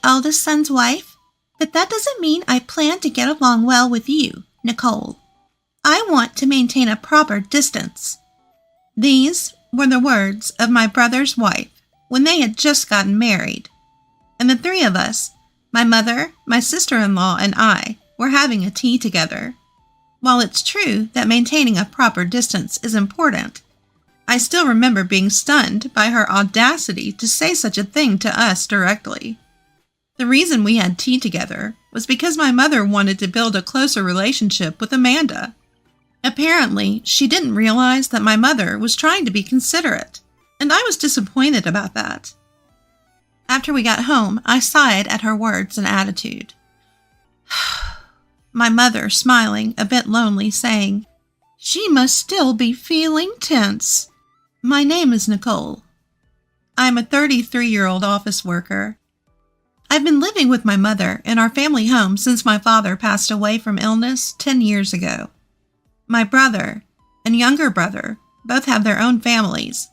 eldest son's wife, but that doesn't mean I plan to get along well with you, Nicole. I want to maintain a proper distance." These were the words of my brother's wife when they had just gotten married, and the three of us, my mother, my sister-in-law, and I, were having a tea together. While it's true that maintaining a proper distance is important, I still remember being stunned by her audacity to say such a thing to us directly. The reason we had tea together was because my mother wanted to build a closer relationship with Amanda. Apparently, she didn't realize that my mother was trying to be considerate, and I was disappointed about that. After we got home, I sighed at her words and attitude. My mother, smiling, a bit lonely, saying, "She must still be feeling tense." My name is Nicole. I'm a 33-year-old office worker. I've been living with my mother in our family home since my father passed away from illness 10 years ago. My brother and younger brother both have their own families,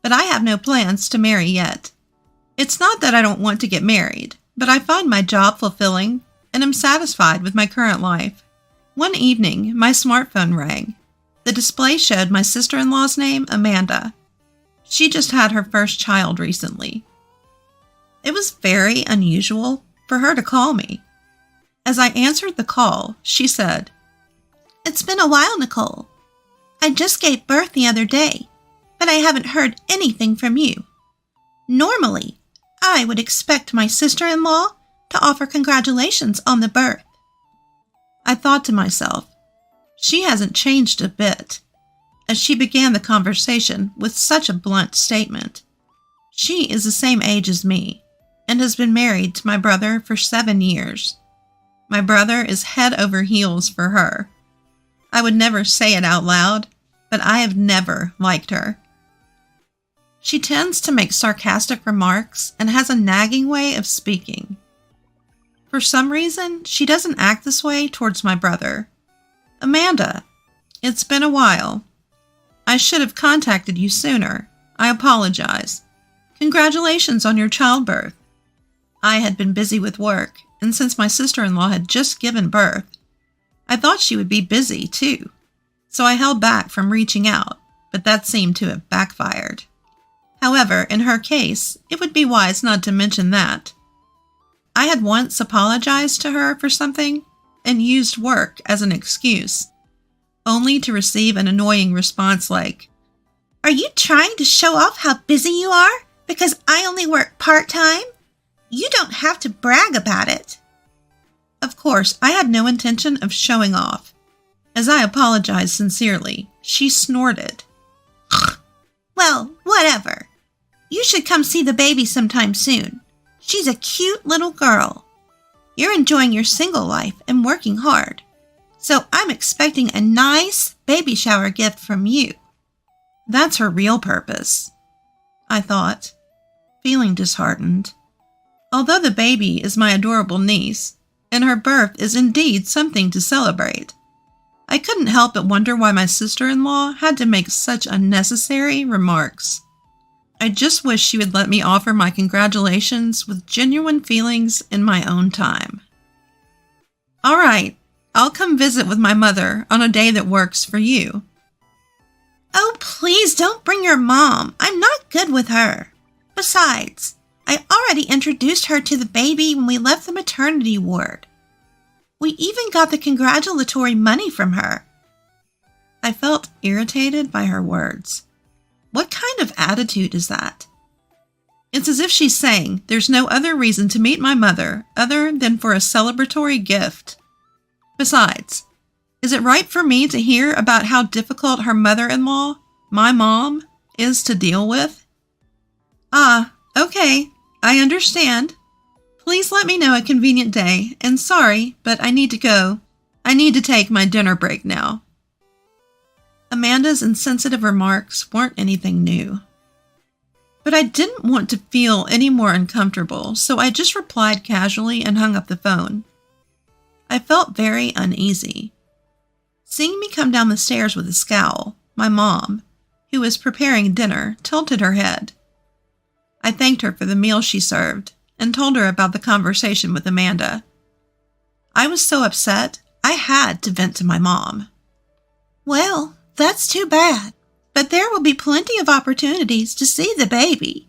but I have no plans to marry yet. It's not that I don't want to get married, but I find my job fulfilling and am satisfied with my current life. One evening, my smartphone rang. The display showed my sister-in-law's name, Amanda. She just had her first child recently. It was very unusual for her to call me. As I answered the call, she said, "It's been a while, Nicole. I just gave birth the other day, but I haven't heard anything from you. Normally, I would expect my sister-in-law to offer congratulations on the birth." I thought to myself, she hasn't changed a bit, as she began the conversation with such a blunt statement. She is the same age as me, and has been married to my brother for 7 years. My brother is head over heels for her. I would never say it out loud, but I have never liked her. She tends to make sarcastic remarks and has a nagging way of speaking. For some reason, she doesn't act this way towards my brother. "Amanda, it's been a while. I should have contacted you sooner. I apologize. Congratulations on your childbirth." I had been busy with work, and since my sister-in-law had just given birth, I thought she would be busy too, so I held back from reaching out, but that seemed to have backfired. However, in her case, it would be wise not to mention that. I had once apologized to her for something and used work as an excuse, only to receive an annoying response like, "Are you trying to show off how busy you are because I only work part-time? You don't have to brag about it." Of course, I had no intention of showing off. As I apologized sincerely, she snorted. "Well, whatever. You should come see the baby sometime soon. She's a cute little girl. You're enjoying your single life and working hard, so I'm expecting a nice baby shower gift from you." That's her real purpose, I thought, feeling disheartened. Although the baby is my adorable niece, and her birth is indeed something to celebrate, I couldn't help but wonder why my sister-in-law had to make such unnecessary remarks. I just wish she would let me offer my congratulations with genuine feelings in my own time. "All right, I'll come visit with my mother on a day that works for you." "Oh, please don't bring your mom. I'm not good with her. Besides, I already introduced her to the baby when we left the maternity ward. We even got the congratulatory money from her." I felt irritated by her words. What kind of attitude is that? It's as if she's saying there's no other reason to meet my mother other than for a celebratory gift. Besides, is it right for me to hear about how difficult her mother-in-law, my mom, is to deal with? "Ah, okay, I understand. Please let me know a convenient day, and sorry, but I need to go. I need to take my dinner break now." Amanda's insensitive remarks weren't anything new. But I didn't want to feel any more uncomfortable, so I just replied casually and hung up the phone. I felt very uneasy. Seeing me come down the stairs with a scowl, my mom, who was preparing dinner, tilted her head. I thanked her for the meal she served and told her about the conversation with Amanda. I was so upset, I had to vent to my mom. Well, that's too bad, but there will be plenty of opportunities to see the baby,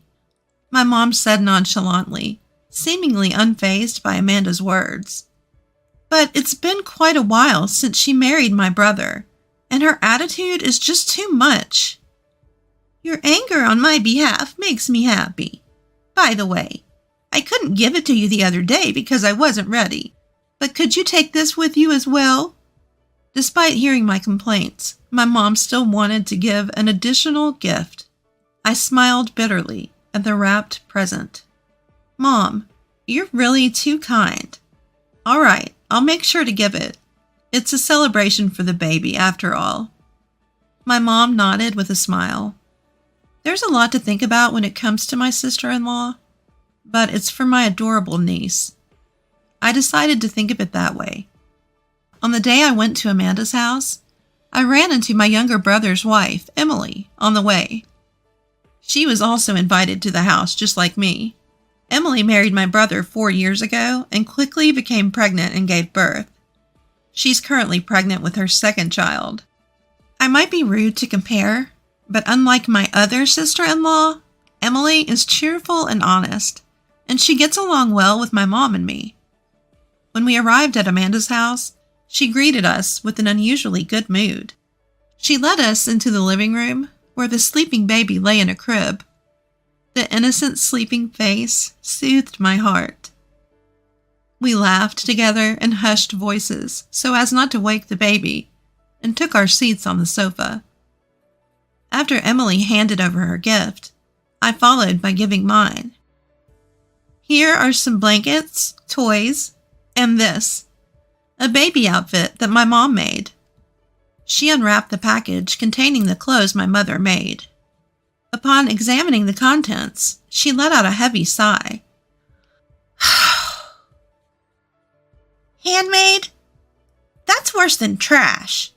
my mom said nonchalantly, seemingly unfazed by Amanda's words. But it's been quite a while since she married my brother, and her attitude is just too much. Your anger on my behalf makes me happy. By the way, I couldn't give it to you the other day because I wasn't ready, but could you take this with you as well? Despite hearing my complaints, my mom still wanted to give an additional gift. I smiled bitterly at the wrapped present. Mom, you're really too kind. All right, I'll make sure to give it. It's a celebration for the baby, after all. My mom nodded with a smile. There's a lot to think about when it comes to my sister-in-law, but it's for my adorable niece. I decided to think of it that way. On the day I went to Amanda's house, I ran into my younger brother's wife, Emily, on the way. She was also invited to the house, just like me. Emily married my brother 4 years ago and quickly became pregnant and gave birth. She's currently pregnant with her second child. I might be rude to compare, but unlike my other sister-in-law, Emily is cheerful and honest, and she gets along well with my mom and me. When we arrived at Amanda's house, she greeted us with an unusually good mood. She led us into the living room, where the sleeping baby lay in a crib. The innocent sleeping face soothed my heart. We laughed together in hushed voices so as not to wake the baby, and took our seats on the sofa. After Emily handed over her gift, I followed by giving mine. Here are some blankets, toys, and this, a baby outfit that my mom made. She unwrapped the package containing the clothes my mother made. Upon examining the contents, she let out a heavy sigh. Handmade? That's worse than trash.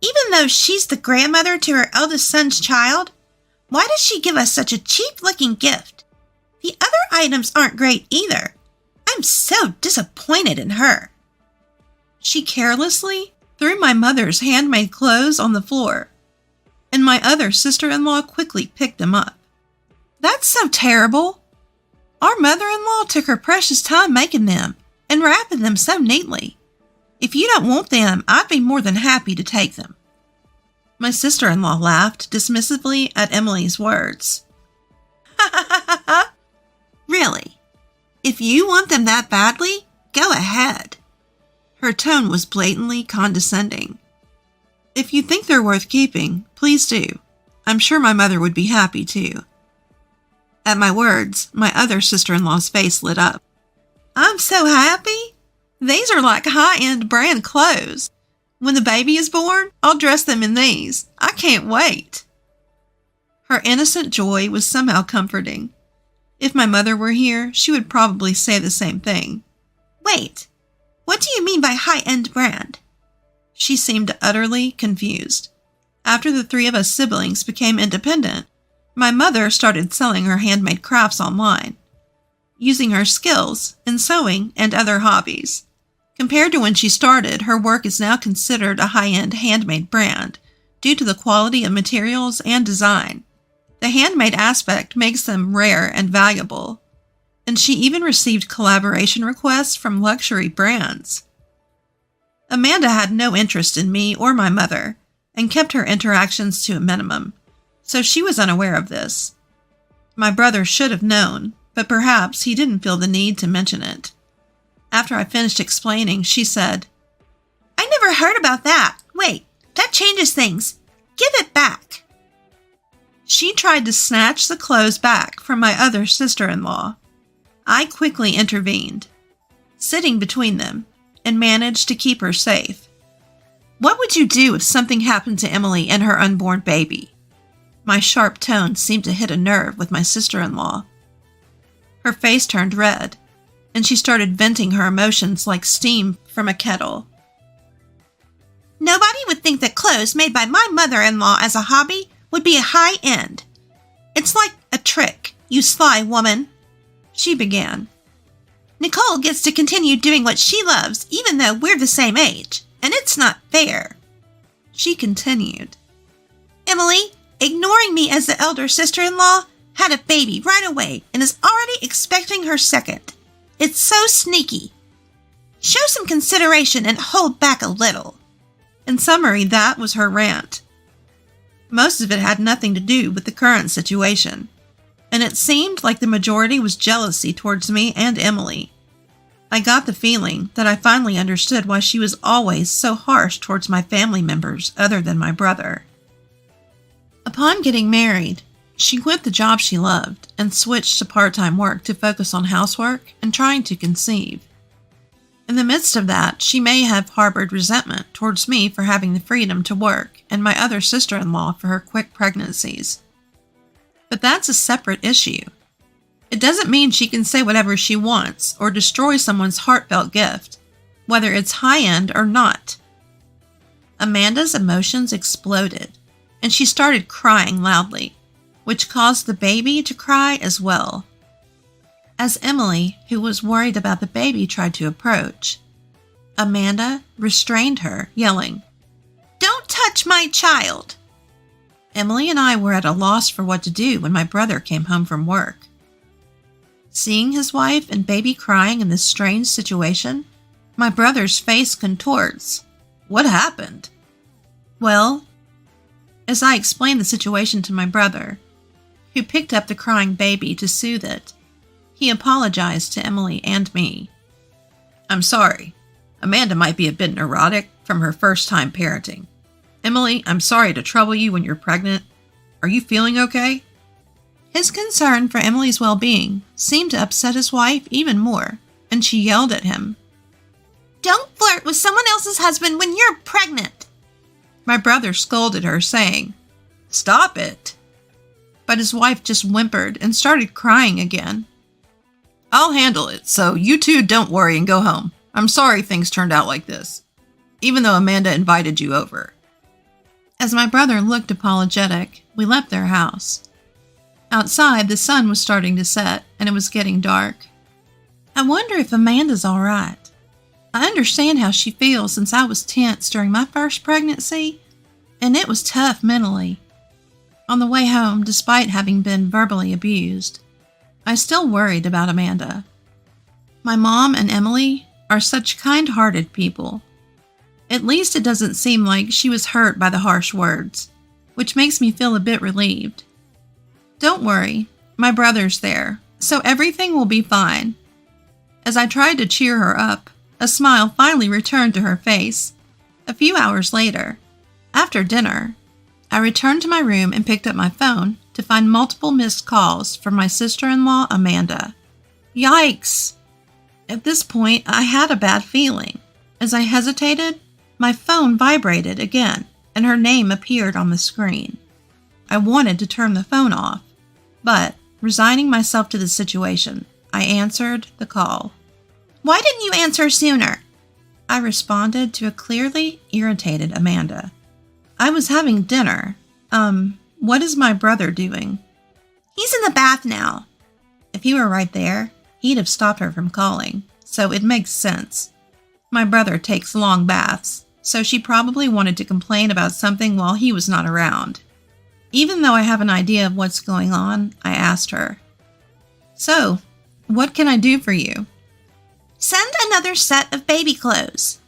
Even though she's the grandmother to her eldest son's child, why does she give us such a cheap-looking gift? The other items aren't great either. I'm so disappointed in her. She carelessly threw my mother's handmade clothes on the floor, and my other sister-in-law quickly picked them up. That's so terrible. Our mother-in-law took her precious time making them and wrapping them so neatly. If you don't want them, I'd be more than happy to take them. My sister-in-law laughed dismissively at Emily's words. Ha ha ha ha ha! Really? If you want them that badly, go ahead. Her tone was blatantly condescending. If you think they're worth keeping, please do. I'm sure my mother would be happy too. At my words, my other sister-in-law's face lit up. I'm so happy. These are like high-end brand clothes. When the baby is born, I'll dress them in these. I can't wait. Her innocent joy was somehow comforting. If my mother were here, she would probably say the same thing. Wait, what do you mean by high-end brand? She seemed utterly confused. After the 3 of us siblings became independent, my mother started selling her handmade crafts online, using her skills in sewing and other hobbies. Compared to when she started, her work is now considered a high-end handmade brand due to the quality of materials and design. The handmade aspect makes them rare and valuable, and she even received collaboration requests from luxury brands. Amanda had no interest in me or my mother, and kept her interactions to a minimum, so she was unaware of this. My brother should have known, but perhaps he didn't feel the need to mention it. After I finished explaining, she said, I never heard about that. Wait, that changes things. Give it back. She tried to snatch the clothes back from my other sister-in-law. I quickly intervened, sitting between them, and managed to keep her safe. What would you do if something happened to Emily and her unborn baby? My sharp tone seemed to hit a nerve with my sister-in-law. Her face turned red, and she started venting her emotions like steam from a kettle. Nobody would think that clothes made by my mother-in-law as a hobby would be a high-end. It's like a trick, you sly woman. She began. Nicole gets to continue doing what she loves even though we're the same age, and it's not fair. She continued. Emily, ignoring me as the elder sister-in-law, had a baby right away and is already expecting her second. It's so sneaky. Show some consideration and hold back a little. In summary, that was her rant. Most of it had nothing to do with the current situation, and it seemed like the majority was jealousy towards me and Emily. I got the feeling that I finally understood why she was always so harsh towards my family members other than my brother. Upon getting married, she quit the job she loved and switched to part-time work to focus on housework and trying to conceive. In the midst of that, she may have harbored resentment towards me for having the freedom to work and my other sister-in-law for her quick pregnancies. But that's a separate issue. It doesn't mean she can say whatever she wants or destroy someone's heartfelt gift, whether it's high-end or not. Amanda's emotions exploded, and she started crying loudly, which caused the baby to cry as well. As Emily, who was worried about the baby, tried to approach, Amanda restrained her, yelling, "Don't touch my child!" Emily and I were at a loss for what to do when my brother came home from work. Seeing his wife and baby crying in this strange situation, my brother's face contorts. What happened? Well, as I explained the situation to my brother, who picked up the crying baby to soothe it, he apologized to Emily and me. I'm sorry. Amanda might be a bit neurotic from her first time parenting. Emily, I'm sorry to trouble you when you're pregnant. Are you feeling okay? His concern for Emily's well-being seemed to upset his wife even more, and she yelled at him. Don't flirt with someone else's husband when you're pregnant! My brother scolded her, saying, Stop it! But his wife just whimpered and started crying again. I'll handle it, so you two don't worry and go home. I'm sorry things turned out like this, even though Amanda invited you over. As my brother looked apologetic, we left their house. Outside, the sun was starting to set, and it was getting dark. I wonder if Amanda's all right. I understand how she feels since I was tense during my first pregnancy, and it was tough mentally. On the way home, despite having been verbally abused, I still worried about Amanda. My mom and Emily are such kind-hearted people. At least it doesn't seem like she was hurt by the harsh words, which makes me feel a bit relieved. Don't worry, my brother's there, so everything will be fine. As I tried to cheer her up, a smile finally returned to her face. A few hours later, after dinner, I returned to my room and picked up my phone to find multiple missed calls from my sister-in-law, Amanda. Yikes! At this point, I had a bad feeling. As I hesitated, my phone vibrated again, and her name appeared on the screen. I wanted to turn the phone off, but, resigning myself to the situation, I answered the call. Why didn't you answer sooner? I responded to a clearly irritated Amanda. I was having dinner. What is my brother doing? He's in the bath now. If he were right there, he'd have stopped her from calling, so it makes sense. My brother takes long baths, so she probably wanted to complain about something while he was not around. Even though I have an idea of what's going on, I asked her, So, what can I do for you? Send another set of baby clothes.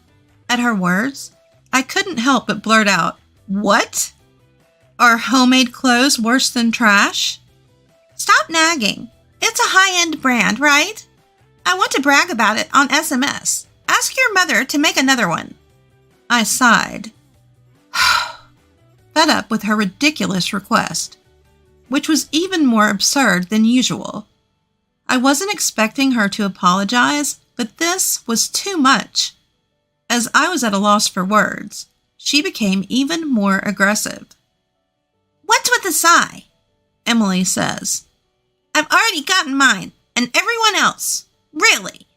At her words, I couldn't help but blurt out, What? Are homemade clothes worse than trash? Stop nagging. It's a high-end brand, right? I want to brag about it on SMS. Ask your mother to make another one. I sighed, fed up with her ridiculous request, which was even more absurd than usual. I wasn't expecting her to apologize, but this was too much. As I was at a loss for words, she became even more aggressive. What's with the sigh? Emily says. I've already gotten mine, and everyone else. Really?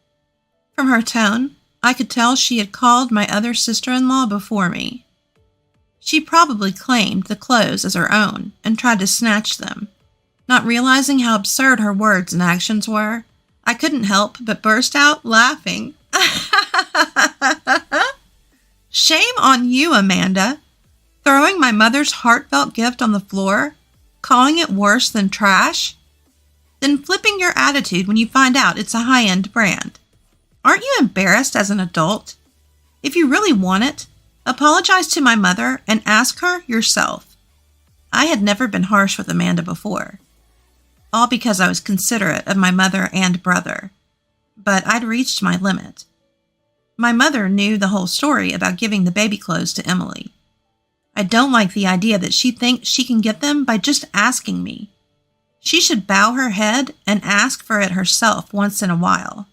From her tone, I could tell she had called my other sister-in-law before me. She probably claimed the clothes as her own and tried to snatch them, not realizing how absurd her words and actions were I couldn't help but burst out laughing. Shame on you, Amanda. Throwing my mother's heartfelt gift on the floor, calling it worse than trash, then flipping your attitude when you find out it's a high-end brand. Aren't you embarrassed as an adult? If you really want it, apologize to my mother and ask her yourself. I had never been harsh with Amanda before, all because I was considerate of my mother and brother. But I'd reached my limit. My mother knew the whole story about giving the baby clothes to Emily. I don't like the idea that she thinks she can get them by just asking me. She should bow her head and ask for it herself once in a while.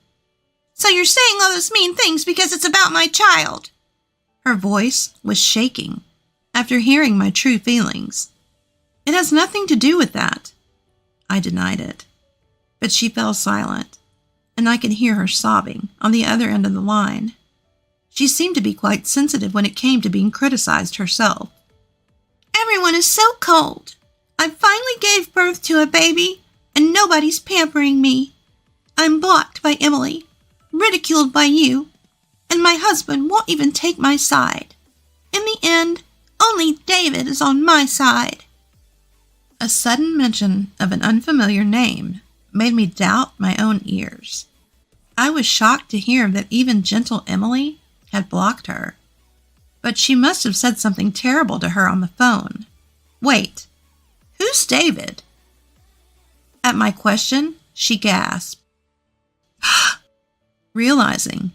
So you're saying all those mean things because it's about my child? Her voice was shaking after hearing my true feelings. It has nothing to do with that. I denied it, but she fell silent, and I could hear her sobbing on the other end of the line. She seemed to be quite sensitive when it came to being criticized herself. Everyone is so cold. I finally gave birth to a baby, and nobody's pampering me. I'm blocked by Emily, ridiculed by you, and my husband won't even take my side. In the end, only David is on my side. A sudden mention of an unfamiliar name made me doubt my own ears. I was shocked to hear that even gentle Emily had blocked her. But she must have said something terrible to her on the phone. Wait, who's David? At my question, she gasped, realizing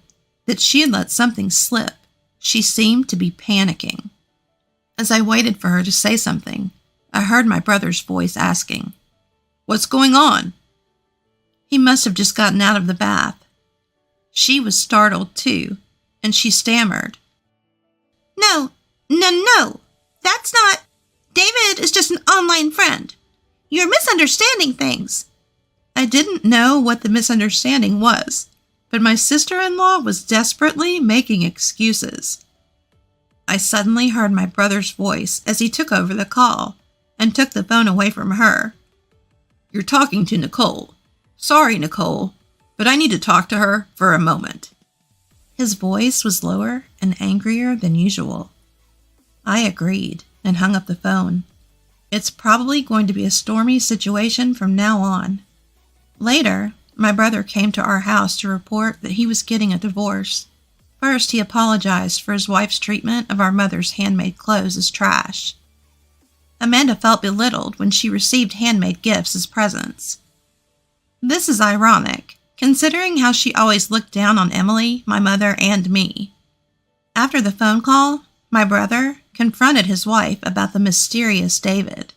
that she had let something slip. She seemed to be panicking. As I waited for her to say something, I heard my brother's voice asking, "What's going on?" He must have just gotten out of the bath. She was startled too, and she stammered, No, that's not. David is just an online friend. You're misunderstanding things." I didn't know what the misunderstanding was, but my sister-in-law was desperately making excuses. I suddenly heard my brother's voice as he took over the call and took the phone away from her. "You're talking to Nicole. Sorry, Nicole, but I need to talk to her for a moment." His voice was lower and angrier than usual. I agreed and hung up the phone. It's probably going to be a stormy situation from now on. Later, my brother came to our house to report that he was getting a divorce. First, he apologized for his wife's treatment of our mother's handmade clothes as trash. Amanda felt belittled when she received handmade gifts as presents. This is ironic, considering how she always looked down on Emily, my mother, and me. After the phone call, my brother confronted his wife about the mysterious David.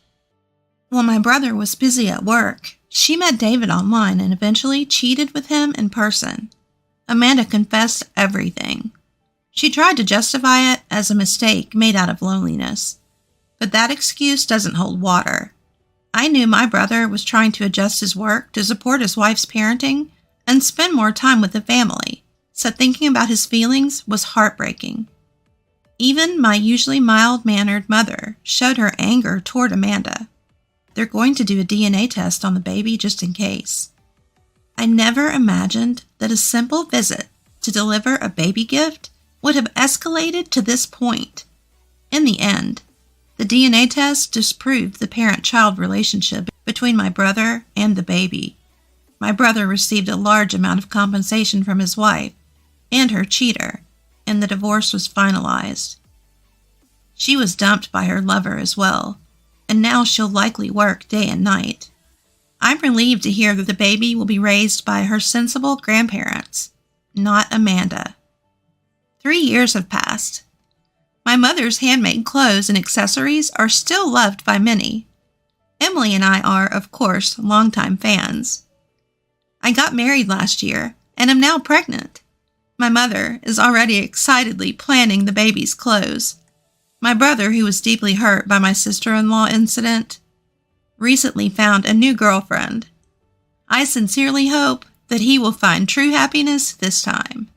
While my brother was busy at work, she met David online and eventually cheated with him in person. Amanda confessed everything. She tried to justify it as a mistake made out of loneliness, but that excuse doesn't hold water. I knew my brother was trying to adjust his work to support his wife's parenting and spend more time with the family, so thinking about his feelings was heartbreaking. Even my usually mild-mannered mother showed her anger toward Amanda. They're going to do a DNA test on the baby just in case. I never imagined that a simple visit to deliver a baby gift would have escalated to this point. In the end, the DNA test disproved the parent-child relationship between my brother and the baby. My brother received a large amount of compensation from his wife and her cheater, and the divorce was finalized. She was dumped by her lover as well, and now she'll likely work day and night. I'm relieved to hear that the baby will be raised by her sensible grandparents, not Amanda. 3 years have passed. My mother's handmade clothes and accessories are still loved by many. Emily and I are, of course, longtime fans. I got married last year and am now pregnant. My mother is already excitedly planning the baby's clothes. My brother, who was deeply hurt by my sister-in-law incident, recently found a new girlfriend. I sincerely hope that he will find true happiness this time.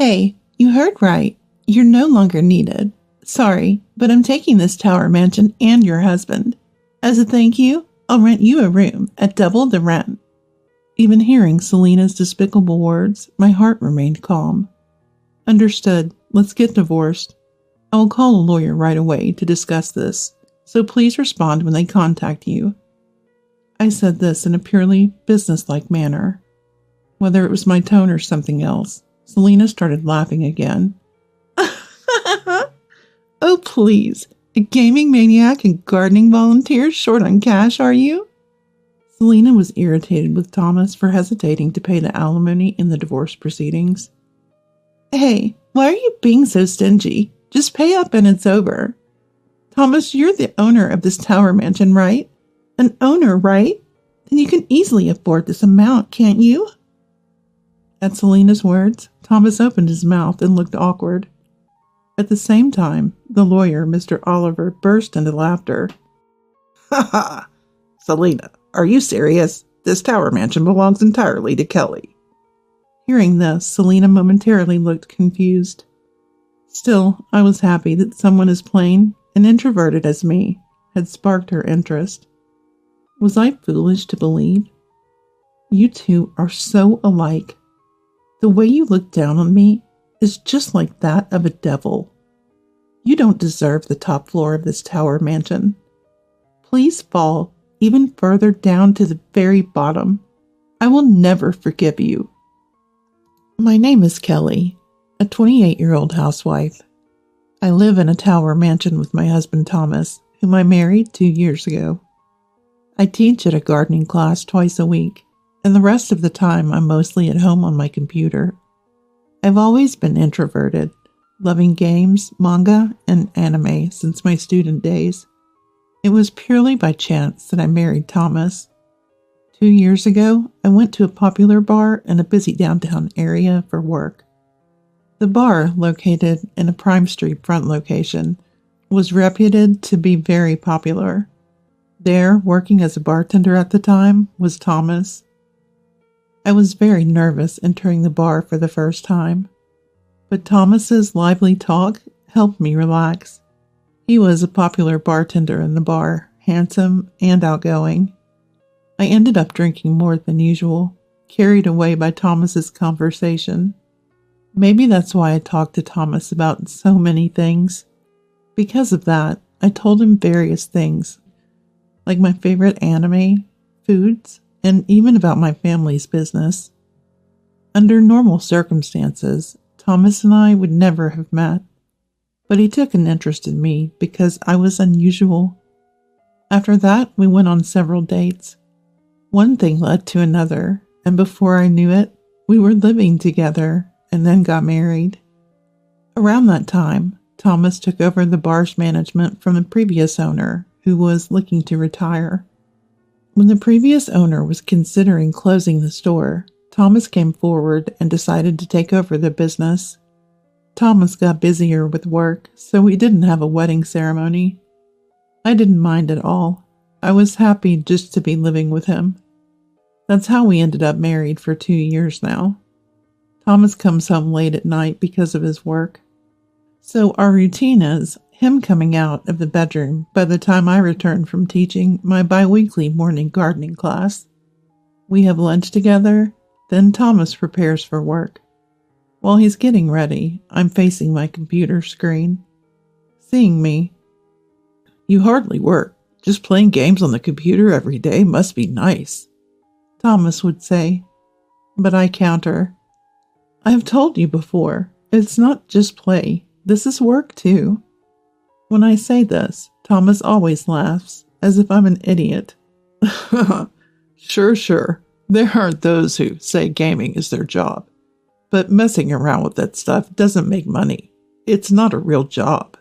Hey, you heard right. You're no longer needed. Sorry, but I'm taking this tower mansion and your husband. As a thank you, I'll rent you a room at double the rent. Even hearing Selena's despicable words, my heart remained calm. Understood. Let's get divorced. I will call a lawyer right away to discuss this, so please respond when they contact you. I said this in a purely businesslike manner. Whether it was my tone or something else, Selena started laughing again. Oh, please. A gaming maniac and gardening volunteer short on cash, are you? Selena was irritated with Thomas for hesitating to pay the alimony in the divorce proceedings. Hey, why are you being so stingy? Just pay up and it's over. Thomas, you're the owner of this tower mansion, right? An owner, right? Then you can easily afford this amount, can't you? At Selena's words, Thomas opened his mouth and looked awkward. At the same time, the lawyer, Mr. Oliver, burst into laughter. Ha ha! Selena, are you serious? This tower mansion belongs entirely to Kelly. Hearing this, Selena momentarily looked confused. Still, I was happy that someone as plain and introverted as me had sparked her interest. Was I foolish to believe? You two are so alike. The way you look down on me is just like that of a devil. You don't deserve the top floor of this tower mansion. Please fall even further down to the very bottom. I will never forgive you. My name is Kelly, a 28-year-old housewife. I live in a tower mansion with my husband Thomas, whom I married 2 years ago. I teach at a gardening class twice a week, and the rest of the time I'm mostly at home on my computer. I've always been introverted, loving games, manga, and anime since my student days. It was purely by chance that I married Thomas. 2 years ago, I went to a popular bar in a busy downtown area for work. The bar, located in a Prime Street front location, was reputed to be very popular. There, working as a bartender at the time, was Thomas. I was very nervous entering the bar for the first time, but Thomas's lively talk helped me relax. He was a popular bartender in the bar, handsome and outgoing. I ended up drinking more than usual, carried away by Thomas's conversation. Maybe that's why I talked to Thomas about so many things. Because of that, I told him various things, like my favorite anime, foods, and even about my family's business. Under normal circumstances, Thomas and I would never have met, but he took an interest in me because I was unusual. After that, we went on several dates. One thing led to another, and before I knew it, we were living together and then got married. Around that time, Thomas took over the bar's management from the previous owner, who was looking to retire. When the previous owner was considering closing the store, Thomas came forward and decided to take over the business. Thomas got busier with work, so we didn't have a wedding ceremony. I didn't mind at all. I was happy just to be living with him. That's how we ended up married for 2 years now. Thomas comes home late at night because of his work. So our routine is him coming out of the bedroom by the time I return from teaching my bi-weekly morning gardening class. We have lunch together, then Thomas prepares for work. While he's getting ready, I'm facing my computer screen. Seeing me, "You hardly work. Just playing games on the computer every day must be nice," Thomas would say. But I counter, "I have told you before, it's not just play. This is work too." When I say this, Thomas always laughs, as if I'm an idiot. Sure. There aren't those who say gaming is their job. But messing around with that stuff doesn't make money. It's not a real job.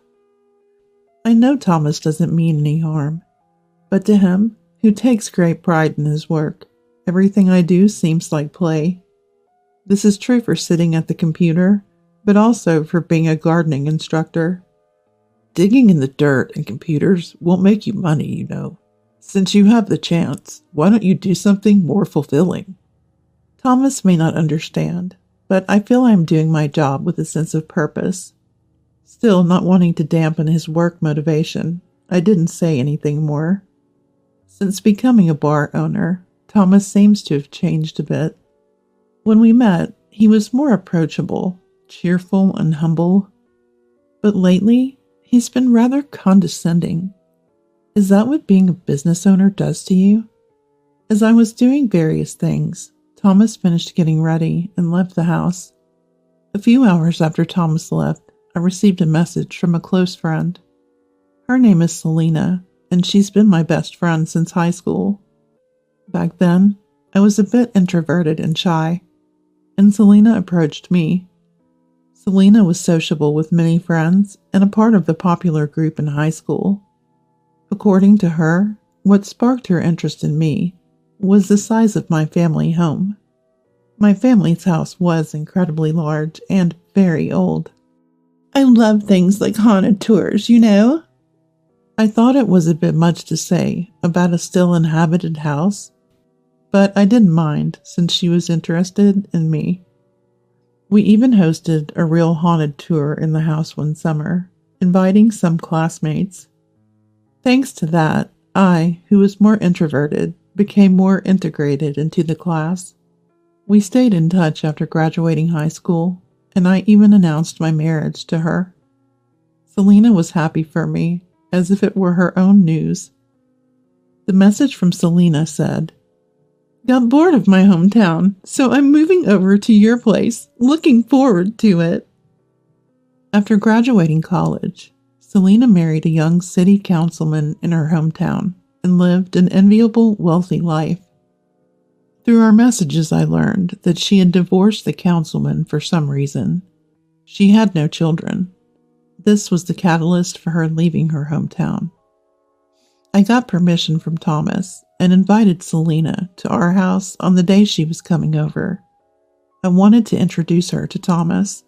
I know Thomas doesn't mean any harm. But to him, who takes great pride in his work, everything I do seems like play. This is true for sitting at the computer, but also for being a gardening instructor. Digging in the dirt and computers won't make you money, you know. Since you have the chance, why don't you do something more fulfilling? Thomas may not understand, but I feel I'm doing my job with a sense of purpose. Still, not wanting to dampen his work motivation, I didn't say anything more. Since becoming a bar owner, Thomas seems to have changed a bit. When we met, he was more approachable, cheerful, and humble. But lately, he's been rather condescending. Is that what being a business owner does to you? As I was doing various things, Thomas finished getting ready and left the house. A few hours after Thomas left, I received a message from a close friend. Her name is Selena, and she's been my best friend since high school. Back then, I was a bit introverted and shy, and Selena approached me. Selena was sociable with many friends and a part of the popular group in high school. According to her, what sparked her interest in me was the size of my family home. My family's house was incredibly large and very old. I love things like haunted tours, you know? I thought it was a bit much to say about a still inhabited house, but I didn't mind since she was interested in me. We even hosted a real haunted tour in the house one summer, inviting some classmates. Thanks to that, I, who was more introverted, became more integrated into the class. We stayed in touch after graduating high school, and I even announced my marriage to her. Selena was happy for me, as if it were her own news. The message from Selena said, "Got bored of my hometown, so I'm moving over to your place. Looking forward to it." After graduating college, Selena married a young city councilman in her hometown and lived an enviable, wealthy life. Through our messages, I learned that she had divorced the councilman for some reason. She had no children. This was the catalyst for her leaving her hometown. I got permission from Thomas and invited Selena to our house on the day she was coming over. I wanted to introduce her to Thomas.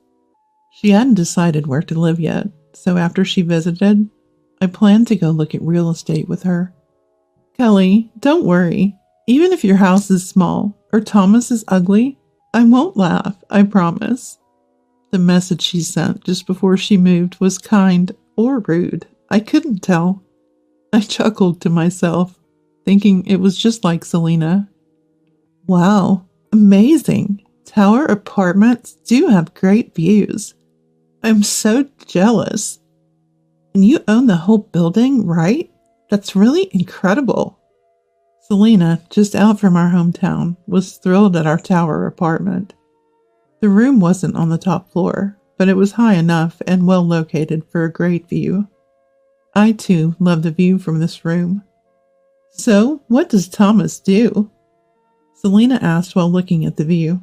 She hadn't decided where to live yet, so after she visited, I planned to go look at real estate with her. "Kelly, don't worry. Even if your house is small or Thomas is ugly, I won't laugh, I promise." The message she sent just before she moved was kind or rude. I couldn't tell. I chuckled to myself, thinking it was just like Selena. Wow, amazing. Tower apartments do have great views. I'm so jealous. And you own the whole building, right? That's really incredible. Selena, just out from our hometown, was thrilled at our tower apartment. The room wasn't on the top floor, but it was high enough and well located for a great view. I, too, love the view from this room. "So, what does Thomas do?" Selena asked while looking at the view.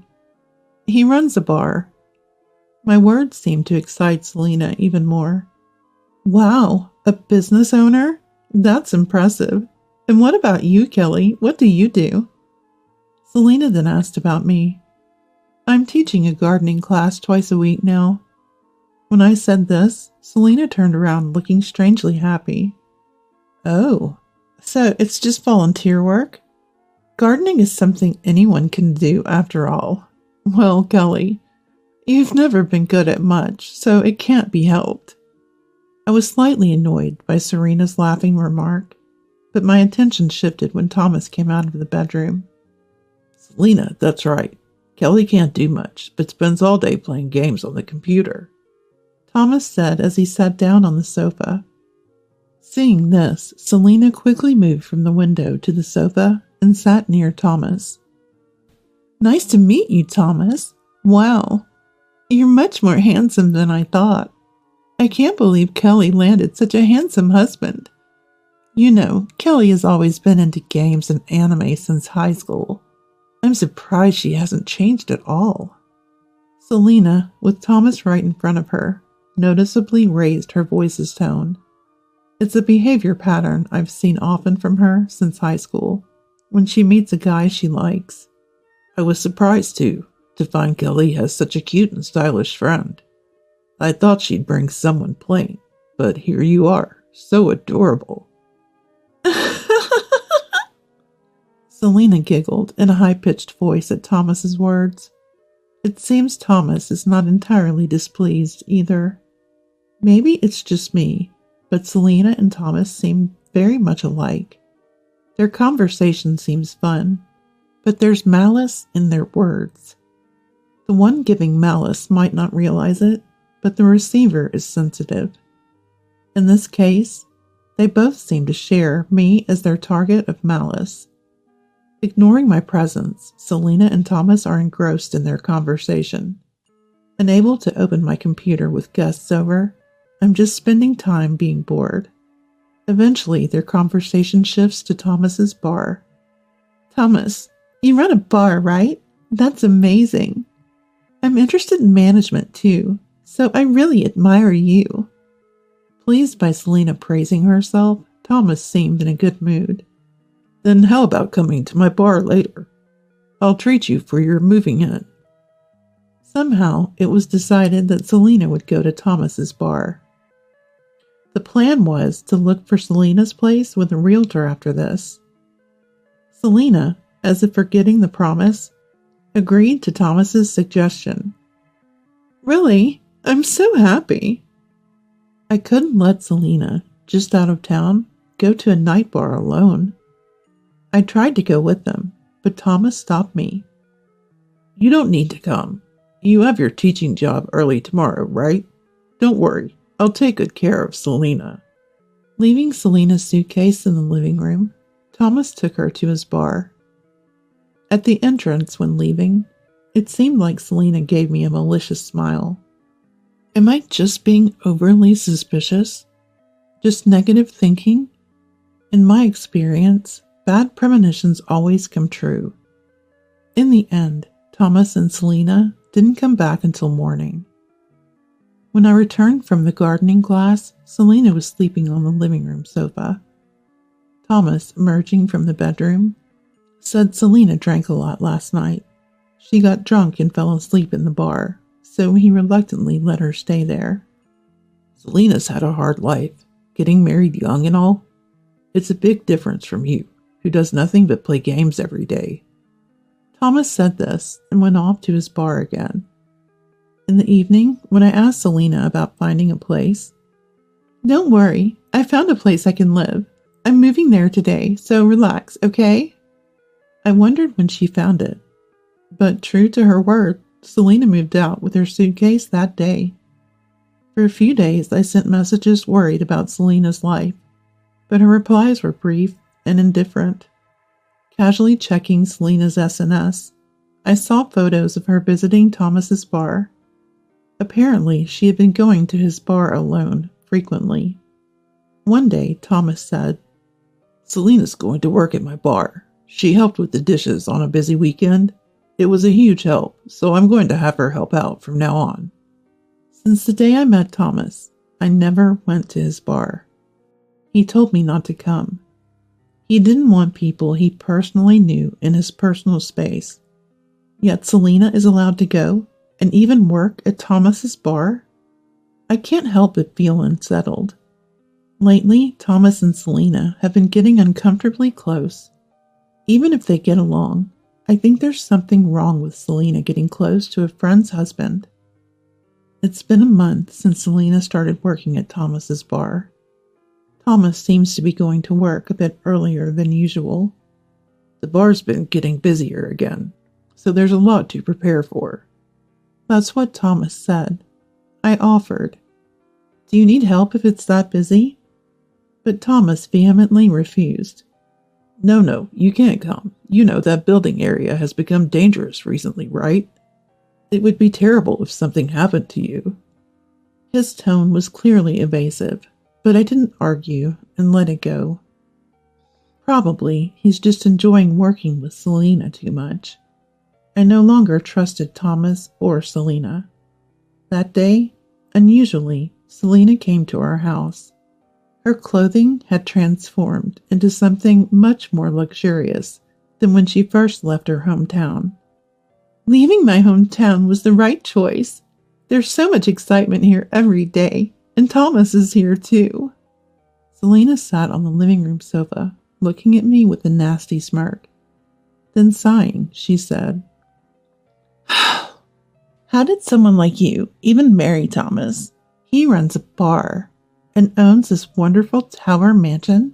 "He runs a bar." My words seemed to excite Selena even more. "Wow, a business owner? That's impressive. And what about you, Kelly? What do you do?" Selena then asked about me. "I'm teaching a gardening class twice a week now." When I said this, Selena turned around looking strangely happy. "Oh, so it's just volunteer work? Gardening is something anyone can do after all. Well, Kelly, you've never been good at much, so it can't be helped." I was slightly annoyed by Serena's laughing remark, but my attention shifted when Thomas came out of the bedroom. "Selena, that's right. Kelly can't do much, but spends all day playing games on the computer," Thomas said as he sat down on the sofa. Seeing this, Selena quickly moved from the window to the sofa and sat near Thomas. "Nice to meet you, Thomas. Wow, you're much more handsome than I thought. I can't believe Kelly landed such a handsome husband. You know, Kelly has always been into games and anime since high school. I'm surprised she hasn't changed at all." Selena, with Thomas right in front of her, noticeably raised her voice's tone. It's a behavior pattern I've seen often from her since high school, when she meets a guy she likes. "I was surprised, too, to find Kelly has such a cute and stylish friend. I thought she'd bring someone plain, but here you are, so adorable." Selena giggled in a high-pitched voice at Thomas's words. It seems Thomas is not entirely displeased either. Maybe it's just me, but Selena and Thomas seem very much alike. Their conversation seems fun, but there's malice in their words. The one giving malice might not realize it, but the receiver is sensitive. In this case, they both seem to share me as their target of malice. Ignoring my presence, Selena and Thomas are engrossed in their conversation. Unable to open my computer with guests over, I'm just spending time being bored. Eventually, their conversation shifts to Thomas's bar. Thomas, you run a bar, right? That's amazing. I'm interested in management too, so I really admire you. Pleased by Selena praising herself, Thomas seemed in a good mood. Then how about coming to my bar later? I'll treat you for your moving in. Somehow, it was decided that Selena would go to Thomas's bar. The plan was to look for Selena's place with a realtor after this. Selena, as if forgetting the promise, agreed to Thomas's suggestion. Really? I'm so happy. I couldn't let Selena, just out of town, go to a night bar alone. I tried to go with them, but Thomas stopped me. You don't need to come. You have your teaching job early tomorrow, right? Don't worry, I'll take good care of Selena. Leaving Selena's suitcase in the living room, Thomas took her to his bar. At the entrance when leaving, it seemed like Selena gave me a malicious smile. Am I just being overly suspicious? Just negative thinking? In my experience, bad premonitions always come true. In the end, Thomas and Selena didn't come back until morning. When I returned from the gardening class, Selena was sleeping on the living room sofa. Thomas, emerging from the bedroom, said Selena drank a lot last night. She got drunk and fell asleep in the bar, so he reluctantly let her stay there. Selena's had a hard life, getting married young and all. It's a big difference from you, who does nothing but play games every day. Thomas said this and went off to his bar again. In the evening, when I asked Selena about finding a place, "Don't worry, I found a place I can live. I'm moving there today, so relax, okay?" I wondered when she found it. But true to her word, Selena moved out with her suitcase that day. For a few days, I sent messages worried about Selena's life, but her replies were brief and indifferent. Casually checking Selena's SNS, I saw photos of her visiting Thomas's bar. Apparently, she had been going to his bar alone frequently. One day, Thomas said, "Selena's going to work at my bar. She helped with the dishes on a busy weekend. It was a huge help, so I'm going to have her help out from now on." Since the day I met Thomas, I never went to his bar. He told me not to come. He didn't want people he personally knew in his personal space. Yet Selena is allowed to go and even work at Thomas's bar? I can't help but feel unsettled. Lately, Thomas and Selena have been getting uncomfortably close. Even if they get along, I think there's something wrong with Selena getting close to a friend's husband. It's been a month since Selena started working at Thomas's bar. Thomas seems to be going to work a bit earlier than usual. The bar's been getting busier again, so there's a lot to prepare for. That's what Thomas said. I offered, "Do you need help if it's that busy?" But Thomas vehemently refused. No, you can't come. You know that building area has become dangerous recently, right? It would be terrible if something happened to you." His tone was clearly evasive, but I didn't argue and let it go. Probably he's just enjoying working with Selena too much. I no longer trusted Thomas or Selena. That day, unusually, Selena came to our house. Her clothing had transformed into something much more luxurious than when she first left her hometown. "Leaving my hometown was the right choice. There's so much excitement here every day, and Thomas is here too." Selena sat on the living room sofa, looking at me with a nasty smirk. Then sighing, she said, How did someone like you even marry Thomas? He runs a bar and owns this wonderful tower mansion.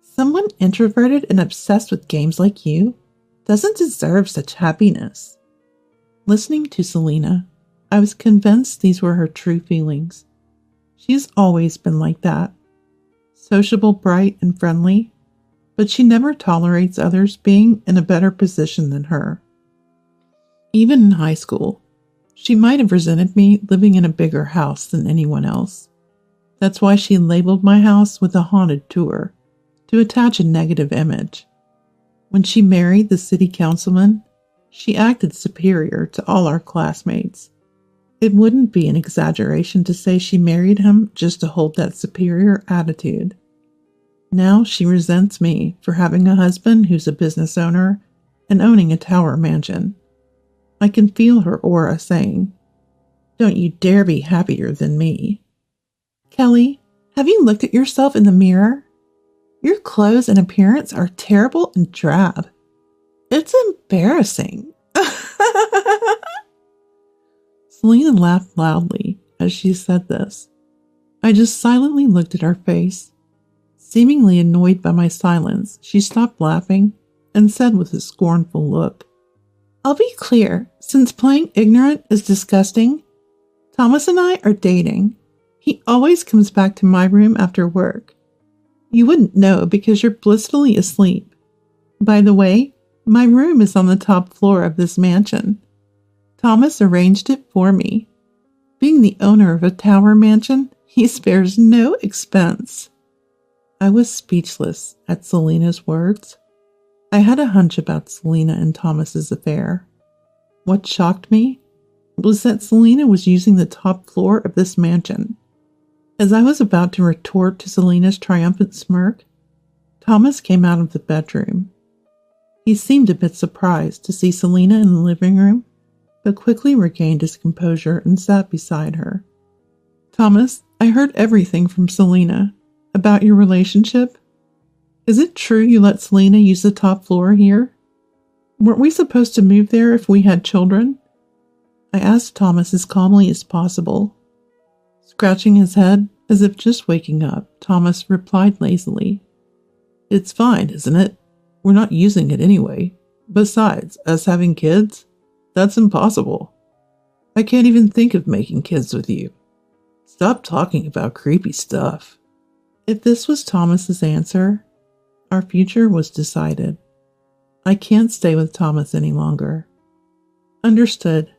Someone introverted and obsessed with games like you doesn't deserve such happiness. Listening to Selena, I was convinced these were her true feelings. She's always been like that. Sociable, bright, and friendly, but she never tolerates others being in a better position than her. Even in high school, she might have resented me living in a bigger house than anyone else. That's why she labeled my house with a haunted tour, to attach a negative image. When she married the city councilman, she acted superior to all our classmates. It wouldn't be an exaggeration to say she married him just to hold that superior attitude. Now she resents me for having a husband who's a business owner and owning a tower mansion. I can feel her aura saying, "Don't you dare be happier than me." Kelly, have you looked at yourself in the mirror? Your clothes and appearance are terrible and drab. It's embarrassing. Selena laughed loudly as she said this. I just silently looked at her face. Seemingly annoyed by my silence, she stopped laughing and said with a scornful look, "I'll be clear, since playing ignorant is disgusting, Thomas and I are dating. He always comes back to my room after work. You wouldn't know because you're blissfully asleep. By the way, my room is on the top floor of this mansion. Thomas arranged it for me. Being the owner of a tower mansion, he spares no expense." I was speechless at Selena's words. I had a hunch about Selena and Thomas's affair. What shocked me was that Selena was using the top floor of this mansion. As I was about to retort to Selena's triumphant smirk, Thomas came out of the bedroom. He seemed a bit surprised to see Selena in the living room, but quickly regained his composure and sat beside her. "Thomas, I heard everything from Selena about your relationship. Is it true you let Selena use the top floor here? Weren't we supposed to move there if we had children?" I asked Thomas as calmly as possible. Scratching his head, as if just waking up, Thomas replied lazily, "It's fine, isn't it? We're not using it anyway. Besides, us having kids? That's impossible. I can't even think of making kids with you. Stop talking about creepy stuff." If this was Thomas's answer, our future was decided. I can't stay with Thomas any longer. Understood.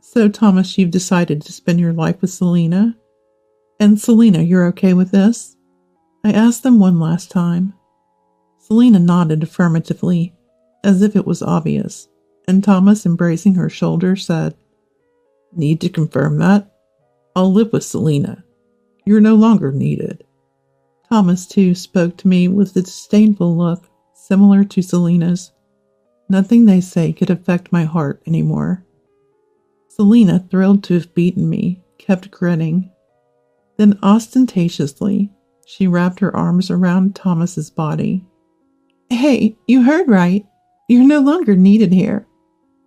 So, Thomas, you've decided to spend your life with Selena? And Selena, you're okay with this? I asked them one last time. Selena nodded affirmatively, as if it was obvious, and Thomas, embracing her shoulder, said, "Need to confirm that? I'll live with Selena. You're no longer needed." Thomas, too, spoke to me with a disdainful look, similar to Selena's. Nothing they say could affect my heart anymore. Selena, thrilled to have beaten me, kept grinning. Then ostentatiously, she wrapped her arms around Thomas's body. "Hey, you heard right. You're no longer needed here.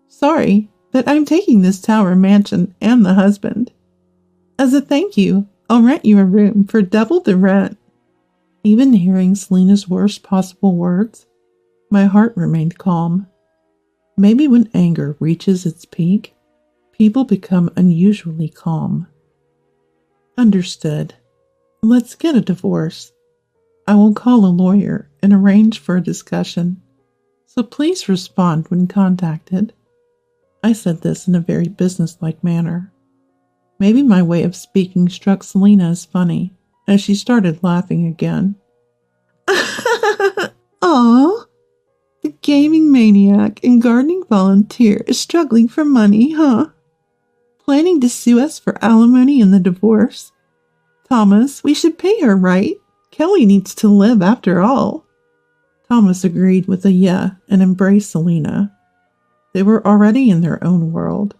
Sorry, but I'm taking this tower mansion and the husband. As a thank you, I'll rent you a room for double the rent." Even hearing Selena's worst possible words, my heart remained calm. Maybe when anger reaches its peak, people become unusually calm. Understood. Let's get a divorce. I will call a lawyer and arrange for a discussion, so please respond when contacted. I said this in a very businesslike manner. Maybe my way of speaking struck Selena as funny, as she started laughing again. "Aw, the gaming maniac and gardening volunteer is struggling for money, huh? Planning to sue us for alimony in the divorce? Thomas, we should pay her, right? Kelly needs to live after all." Thomas agreed with a yeah and embraced Selena. They were already in their own world.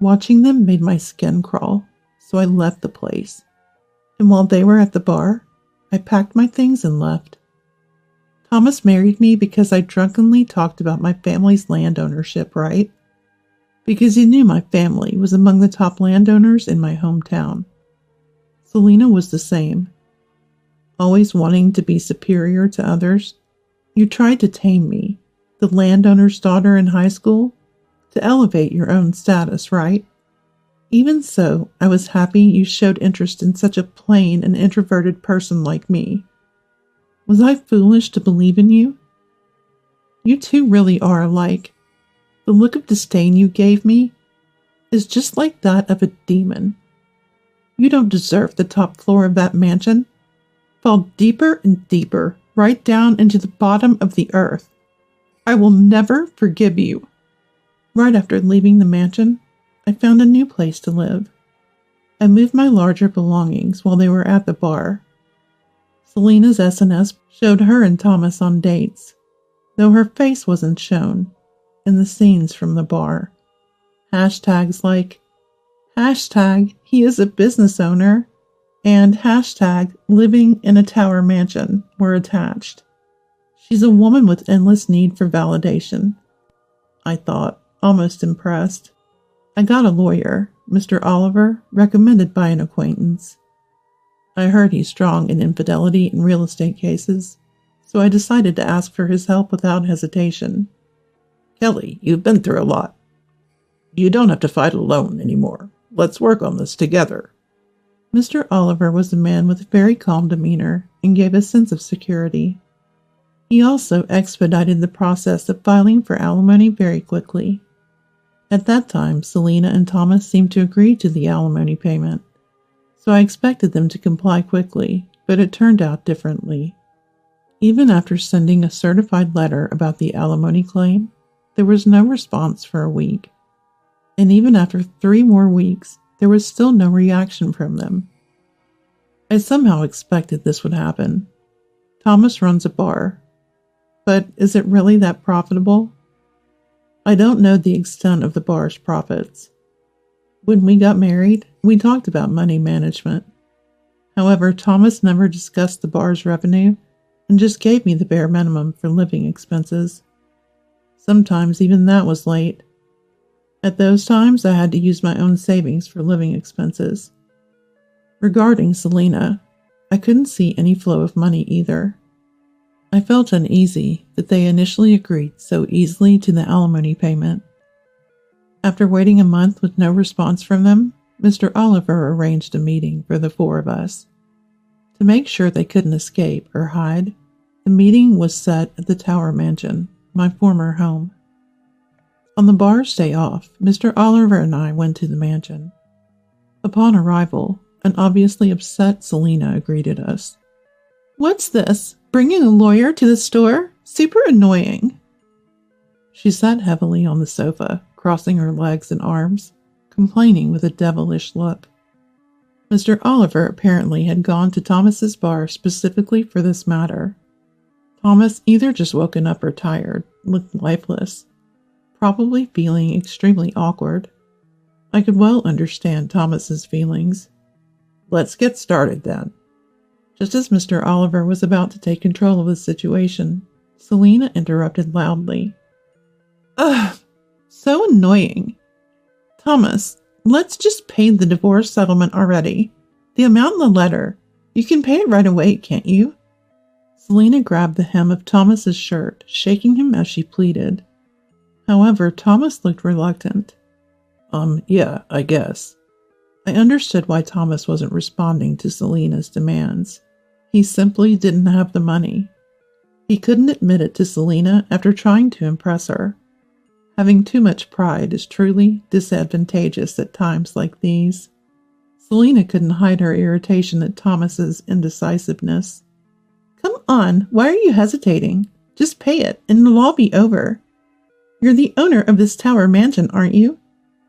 Watching them made my skin crawl, so I left the place. And while they were at the bar, I packed my things and left. Thomas married me because I drunkenly talked about my family's land ownership, right? because he knew my family was among the top landowners in my hometown. Selena was the same. Always wanting to be superior to others, you tried to tame me, the landowner's daughter in high school, to elevate your own status, right? Even so, I was happy you showed interest in such a plain and introverted person like me. Was I foolish to believe in you? You two really are alike. The look of disdain you gave me is just like that of a demon. You don't deserve the top floor of that mansion. Fall deeper and deeper, right down into the bottom of the earth. I will never forgive you. Right after leaving the mansion, I found a new place to live. I moved my larger belongings while they were at the bar. Selena's SNS showed her and Thomas on dates, though her face wasn't shown in the scenes from the bar. Hashtags like #he is a business owner and #living in a tower mansion were attached. She's a woman with endless need for validation, I thought, almost impressed. I got a lawyer, Mr. Oliver, recommended by an acquaintance. I heard he's strong in infidelity and real estate cases, so I decided to ask for his help without hesitation. Kelly, you've been through a lot. You don't have to fight alone anymore. Let's work on this together. Mr. Oliver was a man with a very calm demeanor and gave a sense of security. He also expedited the process of filing for alimony very quickly. At that time, Selena and Thomas seemed to agree to the alimony payment, so I expected them to comply quickly, but it turned out differently. Even after sending a certified letter about the alimony claim, there was no response for a week. And even after 3 more weeks, there was still no reaction from them. I somehow expected this would happen. Thomas runs a bar. But is it really that profitable? I don't know the extent of the bar's profits. When we got married, we talked about money management. However, Thomas never discussed the bar's revenue and just gave me the bare minimum for living expenses. Sometimes even that was late. At those times, I had to use my own savings for living expenses. Regarding Selena, I couldn't see any flow of money either. I felt uneasy that they initially agreed so easily to the alimony payment. After waiting a month with no response from them, Mr. Oliver arranged a meeting for the 4 of us. To make sure they couldn't escape or hide, the meeting was set at the Tower Mansion, my former home. On the bar's day off, Mr. Oliver and I went to the mansion. Upon arrival, an obviously upset Selena greeted us. "What's this? Bringing a lawyer to the store? Super annoying." She sat heavily on the sofa, crossing her legs and arms, complaining with a devilish look. Mr. Oliver apparently had gone to Thomas's bar specifically for this matter. Thomas, either just woken up or tired, looked lifeless, probably feeling extremely awkward. I could well understand Thomas's feelings. Let's get started then. Just as Mr. Oliver was about to take control of the situation, Selena interrupted loudly. "Ugh, so annoying. Thomas, let's just pay the divorce settlement already. The amount in the letter. You can pay it right away, can't you?" Selena grabbed the hem of Thomas's shirt, shaking him as she pleaded. However, Thomas looked reluctant. Yeah, I guess. I understood why Thomas wasn't responding to Selena's demands. He simply didn't have the money. He couldn't admit it to Selena after trying to impress her. Having too much pride is truly disadvantageous at times like these. Selena couldn't hide her irritation at Thomas's indecisiveness. "Come on, why are you hesitating? Just pay it and it'll all be over. You're the owner of this Tower Mansion, aren't you?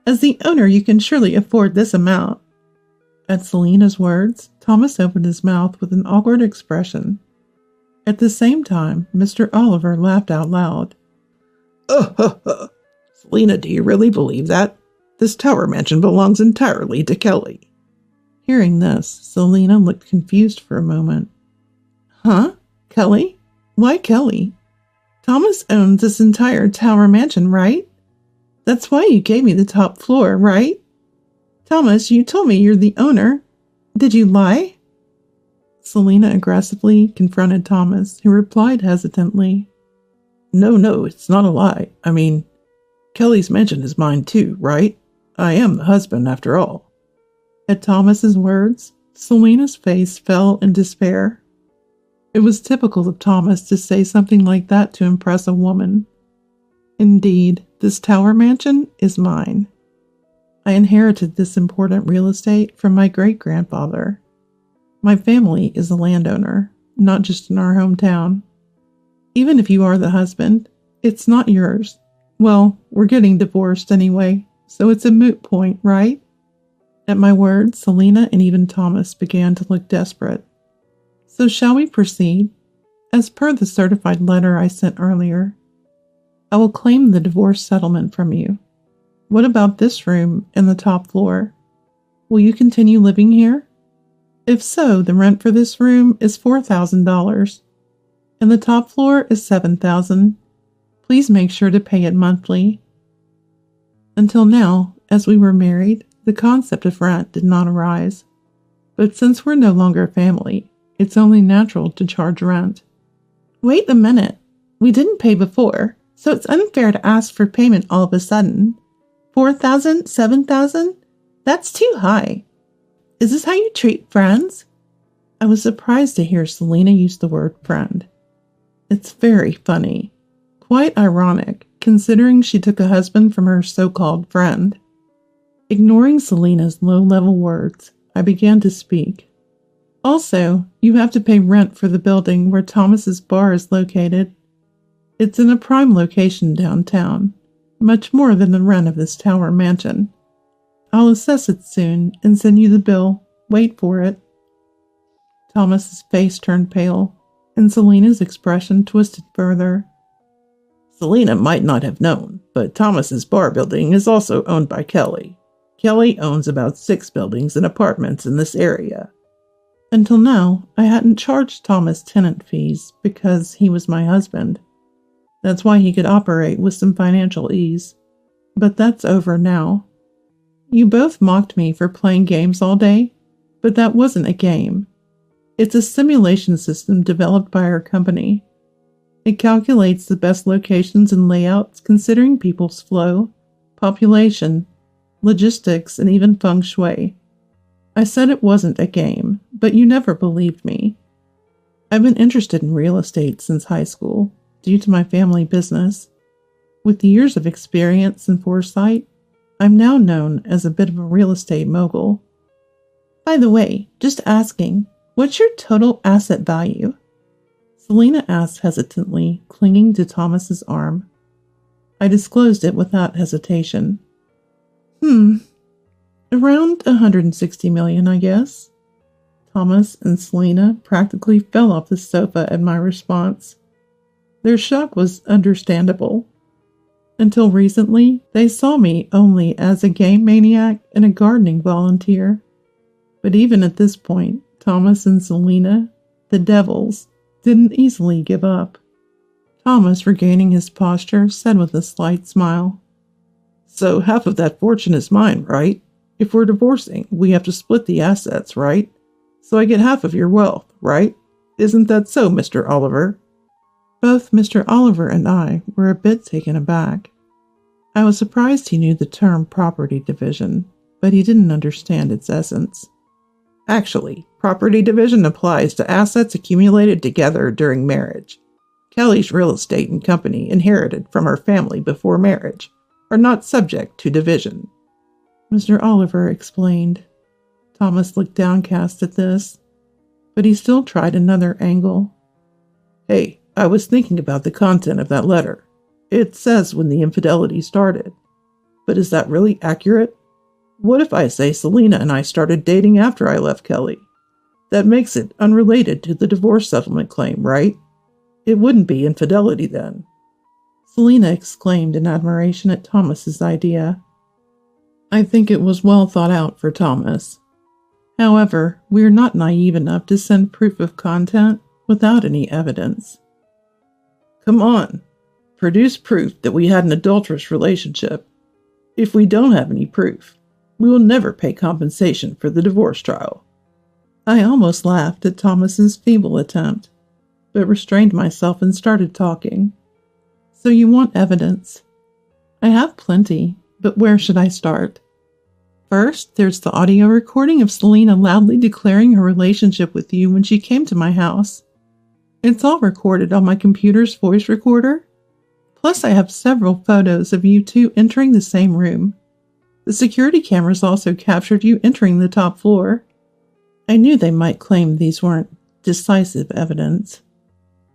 As the owner, you can surely afford this amount." At Selena's words, Thomas opened his mouth with an awkward expression. At the same time, Mr. Oliver laughed out loud. Selena, do you really believe that? This Tower Mansion belongs entirely to Kelly." Hearing this, Selena looked confused for a moment. "Huh? Kelly? Why Kelly? Thomas owns this entire Tower Mansion, right? That's why you gave me the top floor, right? Thomas, you told me you're the owner. Did you lie? Selena aggressively confronted Thomas, who replied hesitantly. No, it's not a lie. I mean, Kelly's mansion is mine too, right? I am the husband after all. At Thomas's words, Selena's face fell in despair. It was typical of Thomas to say something like that to impress a woman. Indeed, this tower mansion is mine. I inherited this important real estate from my great-grandfather. My family is a landowner, not just in our hometown. Even if you are the husband, it's not yours. Well, we're getting divorced anyway, so it's a moot point, right? At my words, Selena and even Thomas began to look desperate. So shall we proceed? As per the certified letter I sent earlier, I will claim the divorce settlement from you. What about this room and the top floor? Will you continue living here? If so, the rent for this room is $4,000, and the top floor is $7,000. Please make sure to pay it monthly. Until now, as we were married, the concept of rent did not arise. But since we're no longer a family, it's only natural to charge rent. Wait a minute. We didn't pay before, so it's unfair to ask for payment all of a sudden. $4,000, $7,000? That's too high. Is this how you treat friends? I was surprised to hear Selena use the word friend. It's very funny. Quite ironic, considering she took a husband from her so-called friend. Ignoring Selena's low-level words, I began to speak. Also, you have to pay rent for the building where Thomas's bar is located. It's in a prime location downtown, much more than the rent of this tower mansion. I'll assess it soon and send you the bill. Wait for it. Thomas's face turned pale, and Selena's expression twisted further. Selena might not have known, but Thomas's bar building is also owned by Kelly. Kelly owns about 6 buildings and apartments in this area. Until now, I hadn't charged Thomas tenant fees because he was my husband. That's why he could operate with some financial ease. But that's over now. You both mocked me for playing games all day, but that wasn't a game. It's a simulation system developed by our company. It calculates the best locations and layouts considering people's flow, population, logistics, and even feng shui. I said it wasn't a game, but you never believed me. I've been interested in real estate since high school, due to my family business. With years of experience and foresight, I'm now known as a bit of a real estate mogul. By the way, just asking, what's your total asset value? Selena asked hesitantly, clinging to Thomas's arm. I disclosed it without hesitation. Around $160 million, I guess. Thomas and Selena practically fell off the sofa at my response. Their shock was understandable. Until recently, they saw me only as a game maniac and a gardening volunteer. But even at this point, Thomas and Selena, the devils, didn't easily give up. Thomas, regaining his posture, said with a slight smile, So half of that fortune is mine, right? If we're divorcing, we have to split the assets, right? So I get half of your wealth, right? Isn't that so, Mr. Oliver? Both Mr. Oliver and I were a bit taken aback. I was surprised he knew the term property division, but he didn't understand its essence. Actually, property division applies to assets accumulated together during marriage. Kelly's real estate and company inherited from her family before marriage are not subject to division. Mr. Oliver explained. Thomas looked downcast at this, but he still tried another angle. Hey, I was thinking about the content of that letter. It says when the infidelity started. But is that really accurate? What if I say Selena and I started dating after I left Kelly? That makes it unrelated to the divorce settlement claim, right? It wouldn't be infidelity then. Selena exclaimed in admiration at Thomas's idea. I think it was well thought out for Thomas. However, we are not naive enough to send proof of content without any evidence. Come on, produce proof that we had an adulterous relationship. If we don't have any proof, we will never pay compensation for the divorce trial. I almost laughed at Thomas's feeble attempt, but restrained myself and started talking. So you want evidence? I have plenty, but where should I start? First, there's the audio recording of Selena loudly declaring her relationship with you when she came to my house. It's all recorded on my computer's voice recorder. Plus, I have several photos of you two entering the same room. The security cameras also captured you entering the top floor. I knew they might claim these weren't decisive evidence.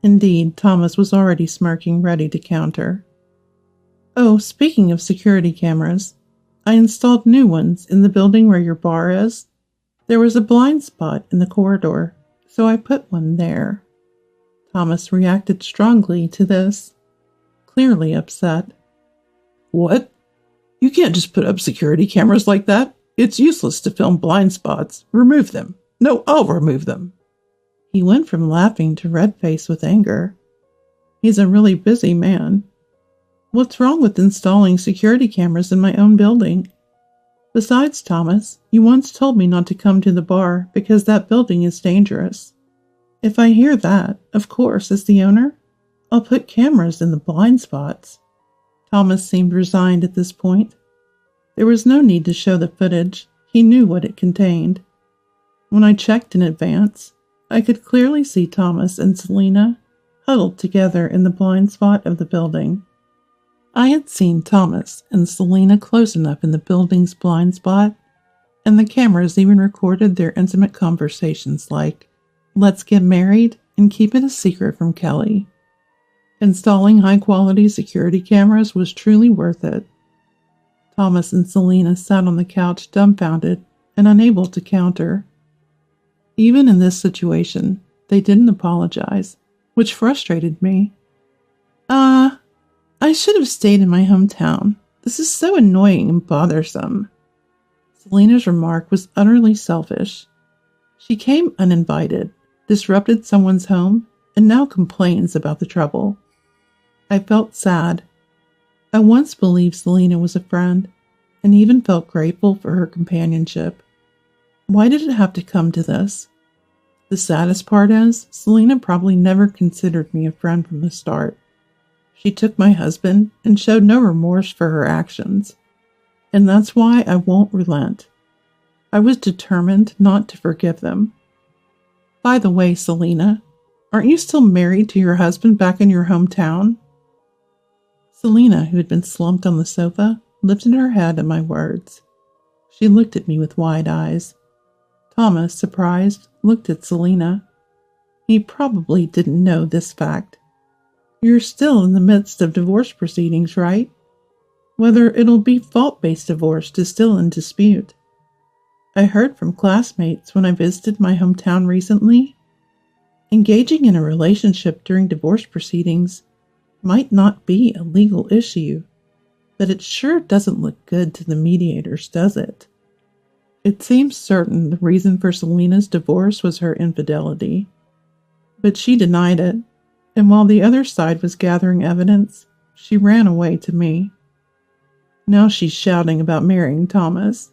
Indeed, Thomas was already smirking, ready to counter. Oh, speaking of security cameras, I installed new ones in the building where your bar is. There was a blind spot in the corridor, so I put one there. Thomas reacted strongly to this, clearly upset. What? You can't just put up security cameras like that. It's useless to film blind spots. Remove them. No, I'll remove them. He went from laughing to red-faced with anger. He's a really busy man. What's wrong with installing security cameras in my own building? Besides, Thomas, you once told me not to come to the bar because that building is dangerous. If I hear that, of course, as the owner, I'll put cameras in the blind spots. Thomas seemed resigned at this point. There was no need to show the footage. He knew what it contained. When I checked in advance, I could clearly see Thomas and Selena huddled together in the blind spot of the building. I had seen Thomas and Selena close enough in the building's blind spot, and the cameras even recorded their intimate conversations like, "Let's get married and keep it a secret from Kelly." Installing high-quality security cameras was truly worth it. Thomas and Selena sat on the couch dumbfounded and unable to counter. Even in this situation, they didn't apologize, which frustrated me. I should have stayed in my hometown. This is so annoying and bothersome. Selena's remark was utterly selfish. She came uninvited, disrupted someone's home, and now complains about the trouble. I felt sad. I once believed Selena was a friend, and even felt grateful for her companionship. Why did it have to come to this? The saddest part is, Selena probably never considered me a friend from the start. She took my husband and showed no remorse for her actions. And that's why I won't relent. I was determined not to forgive them. By the way, Selena, aren't you still married to your husband back in your hometown? Selena, who had been slumped on the sofa, lifted her head at my words. She looked at me with wide eyes. Thomas, surprised, looked at Selena. He probably didn't know this fact. You're still in the midst of divorce proceedings, right? Whether it'll be fault-based divorce is still in dispute. I heard from classmates when I visited my hometown recently. Engaging in a relationship during divorce proceedings might not be a legal issue, but it sure doesn't look good to the mediators, does it? It seems certain the reason for Selena's divorce was her infidelity, but she denied it, and while the other side was gathering evidence, she ran away to me. Now she's shouting about marrying Thomas.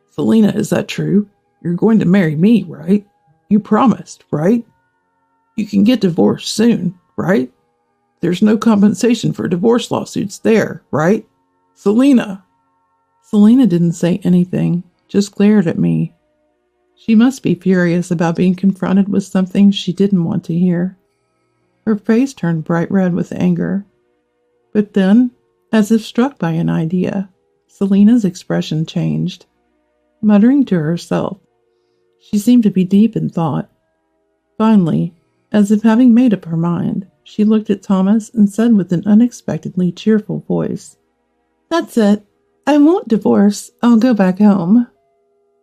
Selena, is that true? You're going to marry me, right? You promised, right? You can get divorced soon, right? There's no compensation for divorce lawsuits there, right? Selena! Selena didn't say anything, just glared at me. She must be furious about being confronted with something she didn't want to hear. Her face turned bright red with anger. But then, as if struck by an idea, Selena's expression changed. Muttering to herself, she seemed to be deep in thought. Finally, as if having made up her mind, she looked at Thomas and said with an unexpectedly cheerful voice, "That's it. I won't divorce. I'll go back home.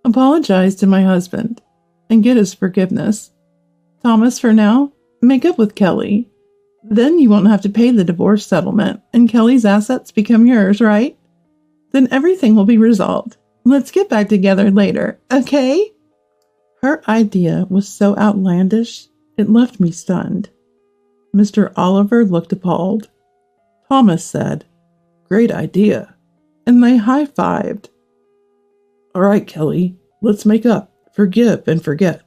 Apologize to my husband and get his forgiveness. Thomas, for now, make up with Kelly. Then you won't have to pay the divorce settlement and Kelly's assets become yours, right? Then everything will be resolved. Let's get back together later, okay?" Her idea was so outlandish, it left me stunned. Mr. Oliver looked appalled. Thomas said, "Great idea. and they high-fived. All right, Kelly, let's make up, forgive and forget.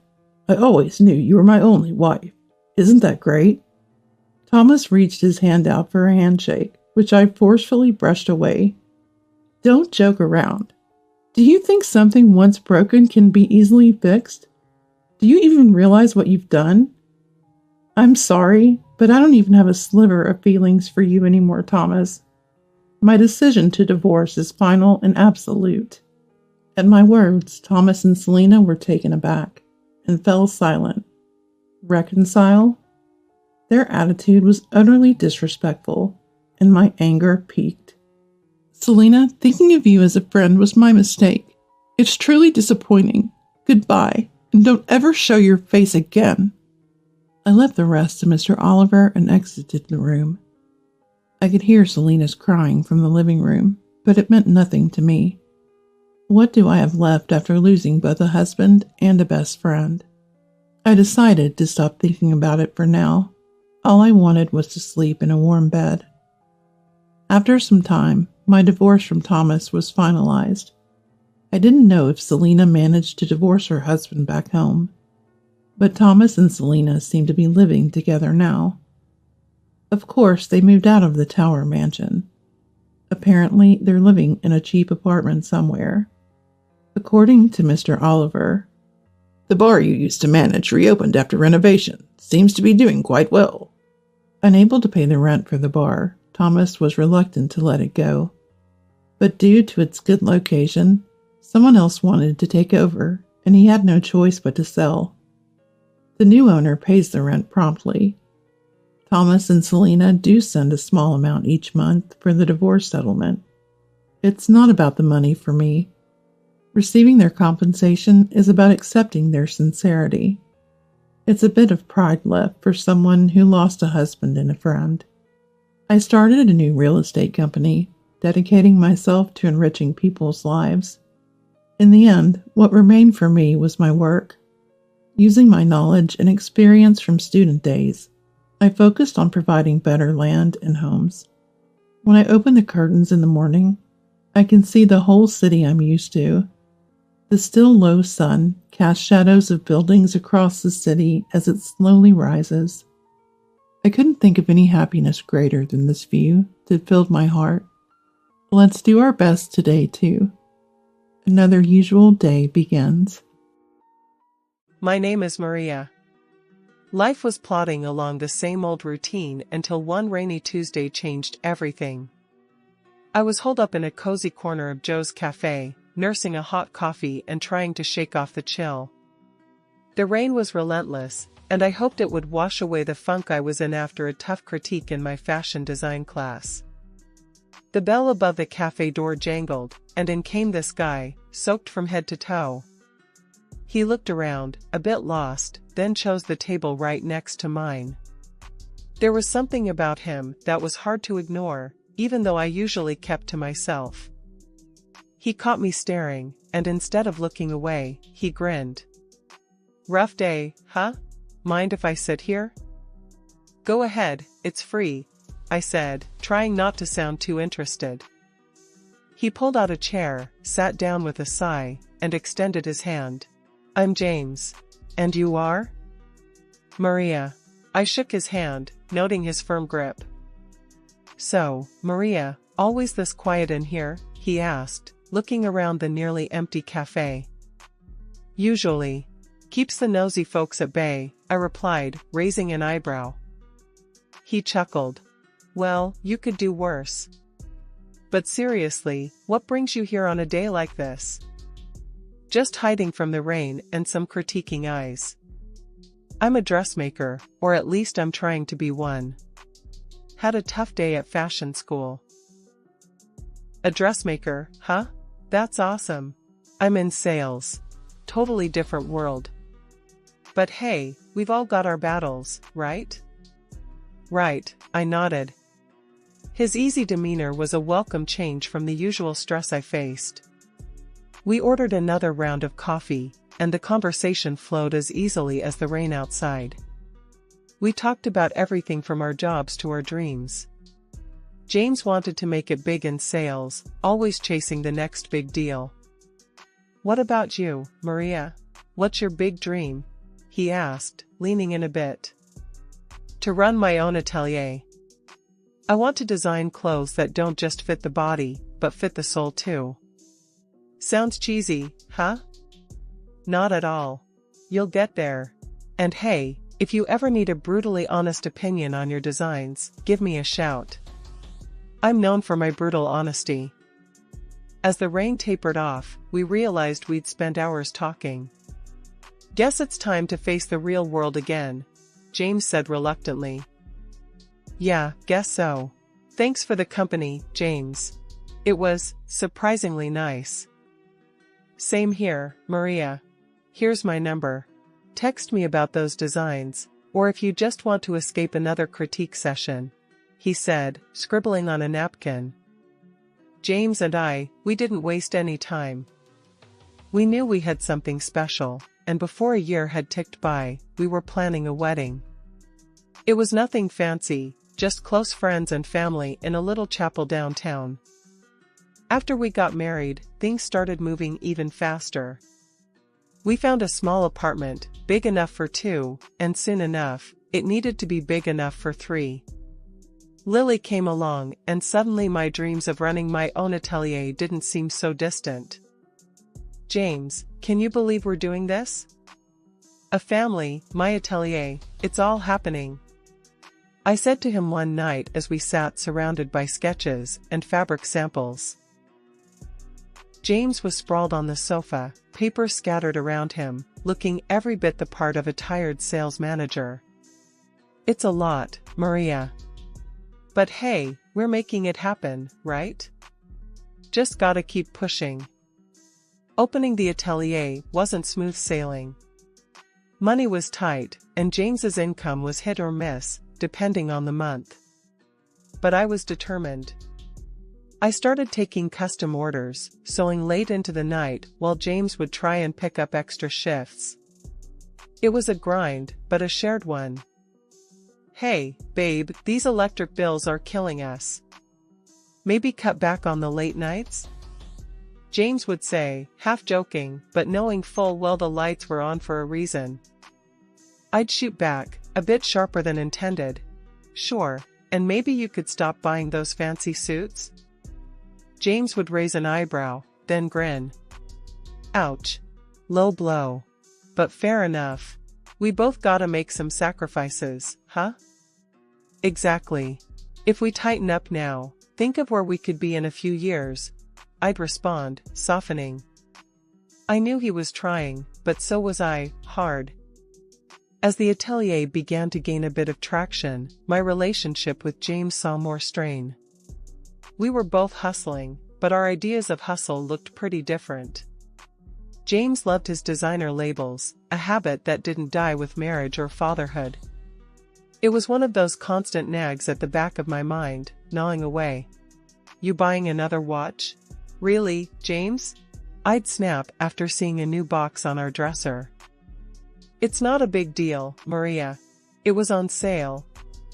I always knew you were my only wife. Isn't that great? Thomas reached his hand out for a handshake, which I forcefully brushed away. Don't joke around. Do you think something once broken can be easily fixed? Do you even realize what you've done? I'm sorry, but I don't even have a sliver of feelings for you anymore, Thomas. My decision to divorce is final and absolute. At my words, Thomas and Selina were taken aback and fell silent. Reconcile? Their attitude was utterly disrespectful, and my anger peaked. Selina, thinking of you as a friend was my mistake. It's truly disappointing. Goodbye, and don't ever show your face again. I left the rest to Mr. Oliver and exited the room. I could hear Selina's crying from the living room, but it meant nothing to me. What do I have left after losing both a husband and a best friend? I decided to stop thinking about it for now. All I wanted was to sleep in a warm bed. After some time, my divorce from Thomas was finalized. I didn't know if Selina managed to divorce her husband back home, but Thomas and Selina seem to be living together now. Of course, they moved out of the Tower mansion. Apparently, they're living in a cheap apartment somewhere. According to Mr. Oliver, the bar you used to manage reopened after renovation. Seems to be doing quite well. Unable to pay the rent for the bar, Thomas was reluctant to let it go. But due to its good location, someone else wanted to take over, and he had no choice but to sell. The new owner pays the rent promptly. Thomas and Selina do send a small amount each month for the divorce settlement. It's not about the money for me. Receiving their compensation is about accepting their sincerity. It's a bit of pride left for someone who lost a husband and a friend. I started a new real estate company, dedicating myself to enriching people's lives. In the end, what remained for me was my work. Using my knowledge and experience from student days, I focused on providing better land and homes. When I open the curtains in the morning, I can see the whole city I'm used to. The still low sun casts shadows of buildings across the city as it slowly rises. I couldn't think of any happiness greater than this view that filled my heart. Let's do our best today, too. Another usual day begins. My name is Maria. Life was plodding along the same old routine until one rainy Tuesday changed everything. I was holed up in a cozy corner of Joe's cafe, nursing a hot coffee and trying to shake off the chill. The rain was relentless, and I hoped it would wash away the funk I was in after a tough critique in my fashion design class. The bell above the cafe door jangled, and in came this guy, soaked from head to toe. He looked around, a bit lost, then chose the table right next to mine. There was something about him that was hard to ignore, even though I usually kept to myself. He caught me staring, and instead of looking away, he grinned. "Rough day, huh? Mind if I sit here?" "Go ahead, it's free," I said, trying not to sound too interested. He pulled out a chair, sat down with a sigh, and extended his hand. "I'm James. And you are?" "Maria." I shook his hand, noting his firm grip. "So, Maria, always this quiet in here?" he asked, looking around the nearly empty cafe. "Usually. Keeps the nosy folks at bay," I replied, raising an eyebrow. He chuckled. "Well, you could do worse. But seriously, what brings you here on a day like this?" "Just hiding from the rain and some critiquing eyes. I'm a dressmaker, or at least I'm trying to be one. Had a tough day at fashion school." "A dressmaker, huh? That's awesome. I'm in sales. Totally different world. But hey, we've all got our battles, right?" "Right," I nodded. His easy demeanor was a welcome change from the usual stress I faced. We ordered another round of coffee, and the conversation flowed as easily as the rain outside. We talked about everything from our jobs to our dreams. James wanted to make it big in sales, always chasing the next big deal. "What about you, Maria? What's your big dream?" he asked, leaning in a bit. "To run my own atelier. I want to design clothes that don't just fit the body, but fit the soul too." Sounds cheesy, huh? Not at all. You'll get there. And hey, if you ever need a brutally honest opinion on your designs, give me a shout. I'm known for my brutal honesty. As the rain tapered off, we realized we'd spent hours talking. "Guess it's time to face the real world again," James said reluctantly. "Yeah, guess so. Thanks for the company, James. It was surprisingly nice." "Same here, Maria. Here's my number. Text me about those designs, or if you just want to escape another critique session," he said, scribbling on a napkin. James and we didn't waste any time. We knew we had something special, and before a year had ticked by, we were planning a wedding. It was nothing fancy, just close friends and family in a little chapel downtown. After we got married, things started moving even faster. We found a small apartment, big enough for two, and soon enough, it needed to be big enough for three. Lily came along, and suddenly my dreams of running my own atelier didn't seem so distant. "James, can you believe we're doing this? A family, my atelier, it's all happening," I said to him one night as we sat surrounded by sketches and fabric samples. James was sprawled on the sofa, papers scattered around him, looking every bit the part of a tired sales manager. "It's a lot, Maria. But hey, we're making it happen, right? Just gotta keep pushing." Opening the atelier wasn't smooth sailing. Money was tight, and James's income was hit or miss, depending on the month. But I was determined. I started taking custom orders, sewing late into the night while James would try and pick up extra shifts. It was a grind, but a shared one. "Hey, babe, these electric bills are killing us. Maybe cut back on the late nights?" James would say, half joking, but knowing full well the lights were on for a reason. I'd shoot back, a bit sharper than intended. "Sure, and maybe you could stop buying those fancy suits?" James would raise an eyebrow, then grin. Ouch. Low blow. But fair enough. We both gotta make some sacrifices, huh? Exactly. If we tighten up now, think of where we could be in a few years, I'd respond, softening. I knew he was trying, but so was I, hard. As the atelier began to gain a bit of traction, my relationship with James saw more strain. We were both hustling, but our ideas of hustle looked pretty different. James loved his designer labels, a habit that didn't die with marriage or fatherhood. It was one of those constant nags at the back of my mind, gnawing away. "You buying another watch? Really, James?" I'd snap after seeing a new box on our dresser. "It's not a big deal, Maria. It was on sale."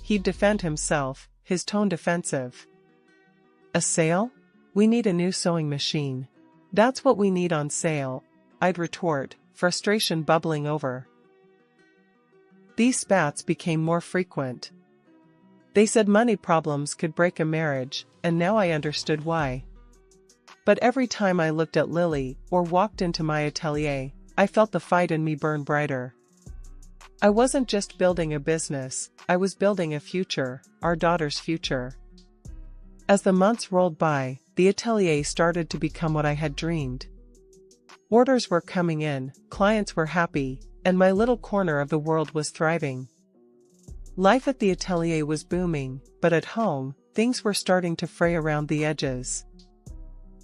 He'd defend himself, his tone defensive. "A sale? We need a new sewing machine. That's what we need on sale," I'd retort, frustration bubbling over. These spats became more frequent. They said money problems could break a marriage, and now I understood why. But every time I looked at Lily or walked into my atelier, I felt the fight in me burn brighter. I wasn't just building a business, I was building a future, our daughter's future. As the months rolled by, the atelier started to become what I had dreamed. Orders were coming in, clients were happy, and my little corner of the world was thriving. Life at the atelier was booming, but at home, things were starting to fray around the edges.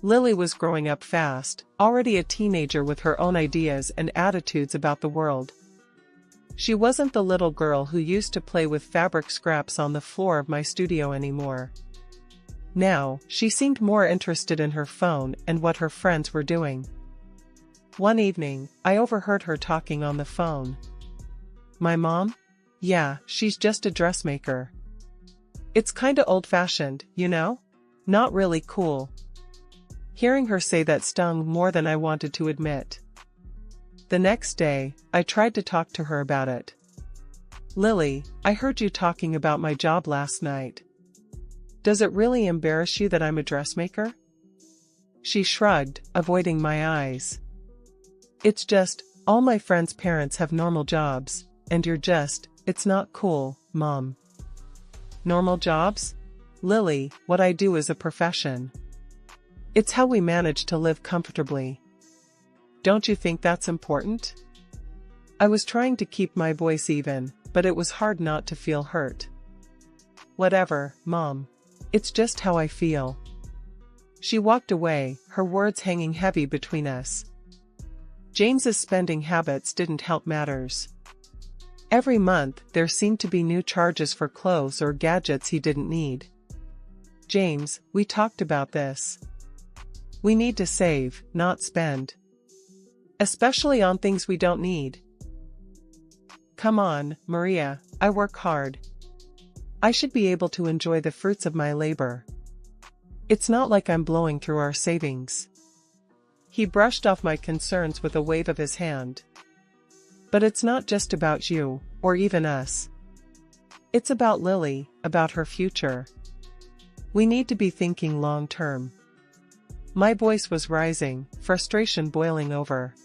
Lily was growing up fast, already a teenager with her own ideas and attitudes about the world. She wasn't the little girl who used to play with fabric scraps on the floor of my studio anymore. Now, she seemed more interested in her phone and what her friends were doing. One evening, I overheard her talking on the phone. "My mom? Yeah, she's just a dressmaker. It's kinda old-fashioned, you know? Not really cool. Hearing her say that stung more than I wanted to admit. The next day, I tried to talk to her about it. Lily, I heard you talking about my job last night. Does it really embarrass you that I'm a dressmaker? She shrugged, avoiding my eyes. It's just, all my friends' parents have normal jobs, and it's not cool, Mom. Normal jobs? Lily, what I do is a profession. It's how we manage to live comfortably. Don't you think that's important? I was trying to keep my voice even, but it was hard not to feel hurt. Whatever, Mom. It's just how I feel. She walked away, her words hanging heavy between us. James's spending habits didn't help matters. Every month, there seemed to be new charges for clothes or gadgets he didn't need. James, we talked about this. We need to save, not spend. Especially on things we don't need. Come on, Maria, I work hard. I should be able to enjoy the fruits of my labor. It's not like I'm blowing through our savings. He brushed off my concerns with a wave of his hand. But it's not just about you, or even us. It's about Lily, about her future. We need to be thinking long term. My voice was rising, frustration boiling over.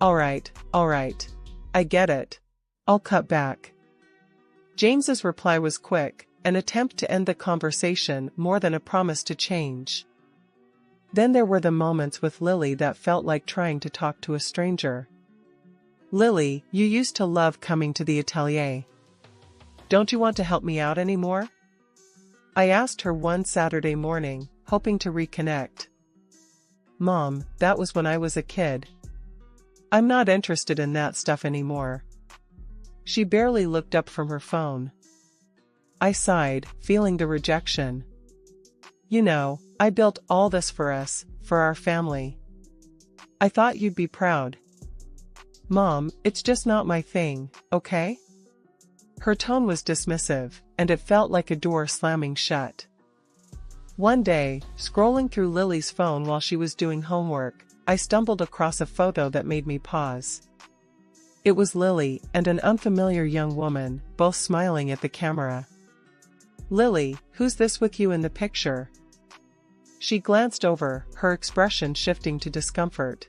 All right. I get it. I'll cut back. James's reply was quick, an attempt to end the conversation more than a promise to change. Then there were the moments with Lily that felt like trying to talk to a stranger. Lily, you used to love coming to the atelier. Don't you want to help me out anymore? I asked her one Saturday morning, hoping to reconnect. Mom, that was when I was a kid. I'm not interested in that stuff anymore. She barely looked up from her phone. I sighed, feeling the rejection. You know, I built all this for us, for our family. I thought you'd be proud. Mom, it's just not my thing, okay? Her tone was dismissive, and it felt like a door slamming shut. One day, scrolling through Lily's phone while she was doing homework, I stumbled across a photo that made me pause. It was Lily and an unfamiliar young woman, both smiling at the camera. Lily, who's this with you in the picture? She glanced over, her expression shifting to discomfort.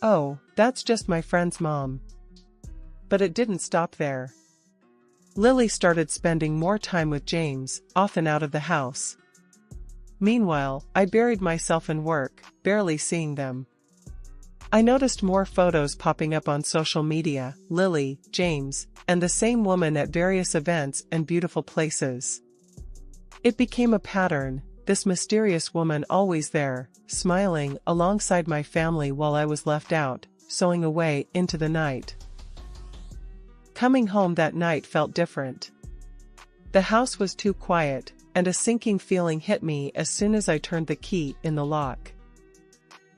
Oh, that's just my friend's mom. But it didn't stop there. Lily started spending more time with James, often out of the house. Meanwhile, I buried myself in work, barely seeing them. I noticed more photos popping up on social media, Lily, James, and the same woman at various events and beautiful places. It became a pattern, this mysterious woman always there, smiling alongside my family while I was left out, sewing away into the night. Coming home that night felt different. The house was too quiet, and a sinking feeling hit me as soon as I turned the key in the lock.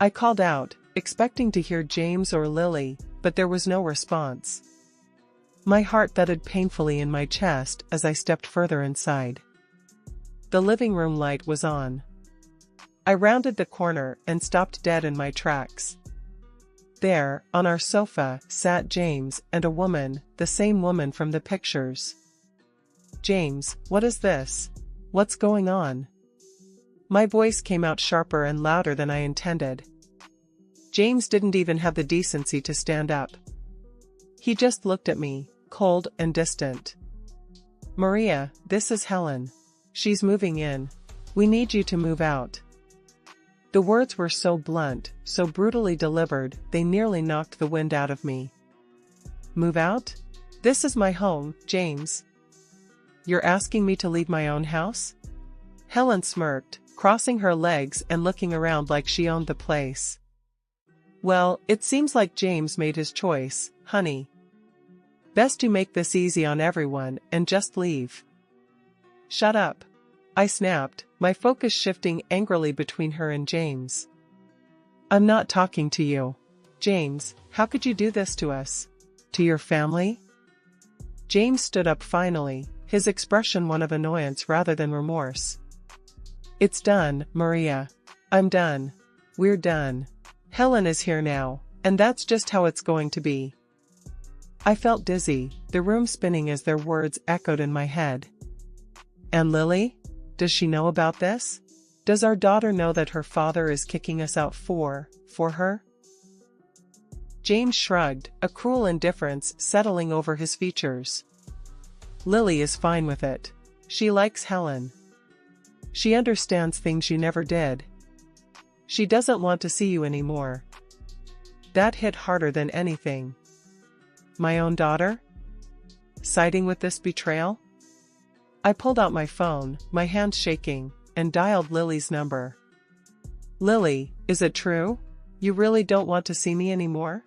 I called out, expecting to hear James or Lily, but there was no response. My heart thudded painfully in my chest as I stepped further inside. The living room light was on. I rounded the corner and stopped dead in my tracks. There, on our sofa, sat James and a woman, the same woman from the pictures. James, what is this? What's going on? My voice came out sharper and louder than I intended. James didn't even have the decency to stand up. He just looked at me, cold and distant. Maria, this is Helen. She's moving in. We need you to move out. The words were so blunt, so brutally delivered, they nearly knocked the wind out of me. Move out? This is my home, James. You're asking me to leave my own house? Helen smirked, crossing her legs and looking around like she owned the place. Well, it seems like James made his choice, honey. Best you make this easy on everyone and just leave. Shut up. I snapped, my focus shifting angrily between her and James. I'm not talking to you. James, how could you do this to us? To your family? James stood up finally, his expression one of annoyance rather than remorse. It's done, Maria. I'm done. We're done. Helen is here now, and that's just how it's going to be. I felt dizzy, the room spinning as their words echoed in my head. And Lily? Does she know about this? Does our daughter know that her father is kicking us out for her? James shrugged, a cruel indifference settling over his features. Lily is fine with it. She likes Helen. She understands things you never did. She doesn't want to see you anymore. That hit harder than anything. My own daughter? Siding with this betrayal? I pulled out my phone, my hands shaking, and dialed Lily's number. Lily, is it true? You really don't want to see me anymore?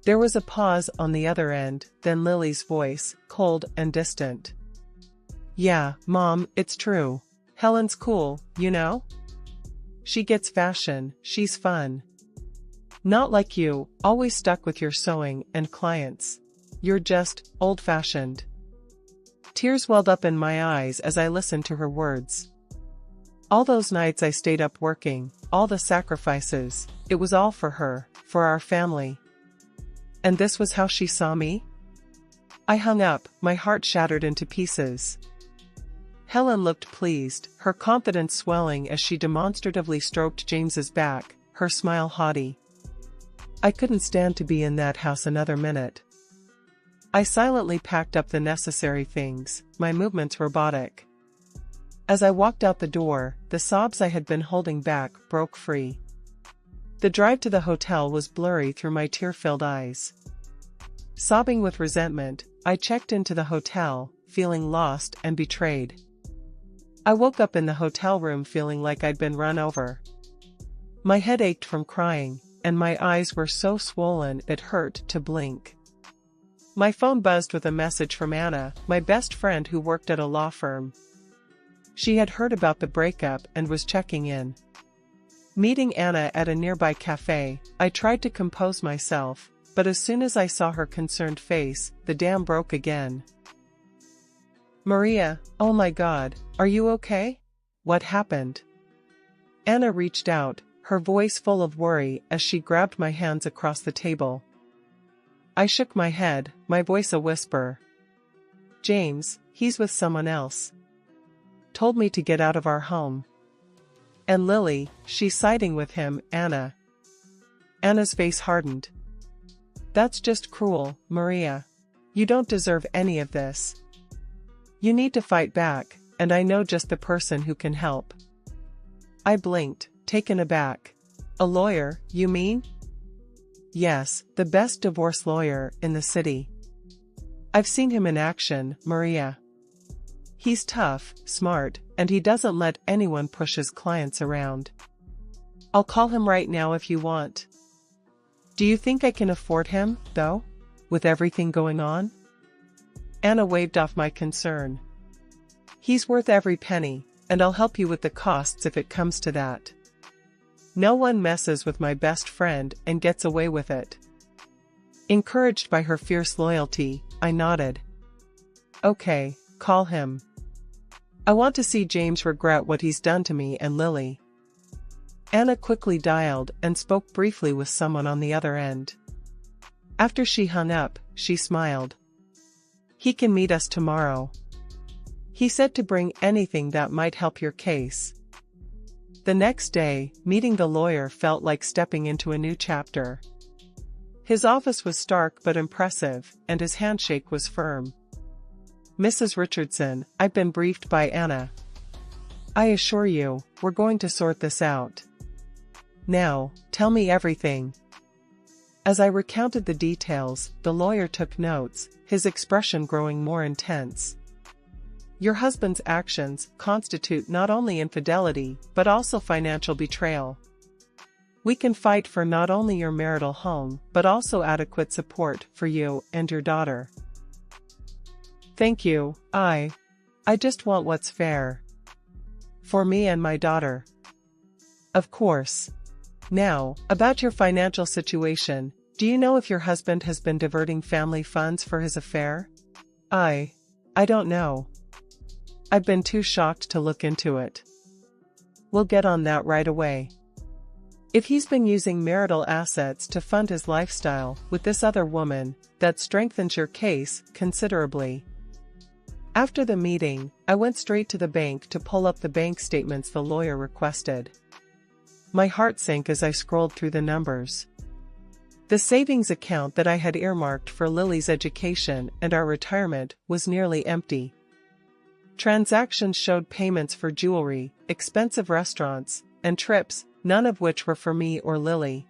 There was a pause on the other end, then Lily's voice, cold and distant. Yeah, Mom, it's true. Helen's cool, you know? She gets fashion, she's fun. Not like you, always stuck with your sewing and clients. You're just old-fashioned. Tears welled up in my eyes as I listened to her words. All those nights I stayed up working, all the sacrifices, it was all for her, for our family. And this was how she saw me? I hung up, my heart shattered into pieces. Helen looked pleased, her confidence swelling as she demonstratively stroked James's back, her smile haughty. I couldn't stand to be in that house another minute. I silently packed up the necessary things, my movements robotic. As I walked out the door, the sobs I had been holding back broke free. The drive to the hotel was blurry through my tear-filled eyes. Sobbing with resentment, I checked into the hotel, feeling lost and betrayed. I woke up in the hotel room feeling like I'd been run over. My head ached from crying, and my eyes were so swollen it hurt to blink. My phone buzzed with a message from Anna, my best friend who worked at a law firm. She had heard about the breakup and was checking in. Meeting Anna at a nearby cafe, I tried to compose myself, but as soon as I saw her concerned face, the dam broke again. Maria, oh my God, are you okay? What happened? Anna reached out, her voice full of worry as she grabbed my hands across the table. I shook my head, my voice a whisper. James, he's with someone else. Told me to get out of our home. And Lily, she's siding with him, Anna. Anna's face hardened. That's just cruel, Maria. You don't deserve any of this. You need to fight back, and I know just the person who can help. I blinked, taken aback. A lawyer, you mean? Yes, the best divorce lawyer in the city. I've seen him in action, Maria. He's tough, smart, and he doesn't let anyone push his clients around. I'll call him right now if you want. Do you think I can afford him, though, with everything going on? Anna waved off my concern. He's worth every penny, and I'll help you with the costs if it comes to that. No one messes with my best friend and gets away with it. Encouraged by her fierce loyalty, I nodded. Okay, call him. I want to see James regret what he's done to me and Lily. Anna quickly dialed and spoke briefly with someone on the other end. After she hung up, she smiled. He can meet us tomorrow. He said to bring anything that might help your case. The next day, meeting the lawyer felt like stepping into a new chapter. His office was stark but impressive, and his handshake was firm. Mrs. Richardson, I've been briefed by Anna. I assure you, we're going to sort this out. Now, tell me everything. As I recounted the details, the lawyer took notes, his expression growing more intense. Your husband's actions constitute not only infidelity, but also financial betrayal. We can fight for not only your marital home, but also adequate support for you and your daughter. Thank you, I just want what's fair. For me and my daughter. Of course. Now, about your financial situation, do you know if your husband has been diverting family funds for his affair? I don't know. I've been too shocked to look into it. We'll get on that right away. If he's been using marital assets to fund his lifestyle with this other woman, that strengthens your case considerably. After the meeting, I went straight to the bank to pull up the bank statements the lawyer requested. My heart sank as I scrolled through the numbers. The savings account that I had earmarked for Lily's education and our retirement was nearly empty. Transactions showed payments for jewelry, expensive restaurants, and trips, none of which were for me or Lily.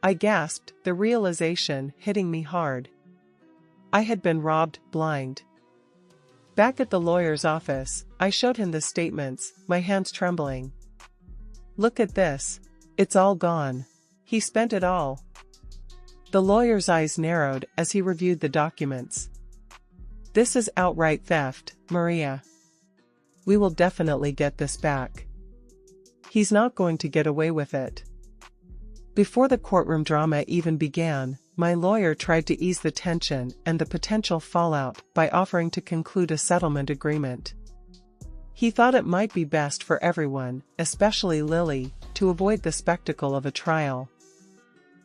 I gasped, the realization hitting me hard. I had been robbed blind. Back at the lawyer's office, I showed him the statements, my hands trembling. Look at this. It's all gone. He spent it all. The lawyer's eyes narrowed as he reviewed the documents. This is outright theft, Maria. We will definitely get this back. He's not going to get away with it. Before the courtroom drama even began, my lawyer tried to ease the tension and the potential fallout by offering to conclude a settlement agreement. He thought it might be best for everyone, especially Lily, to avoid the spectacle of a trial.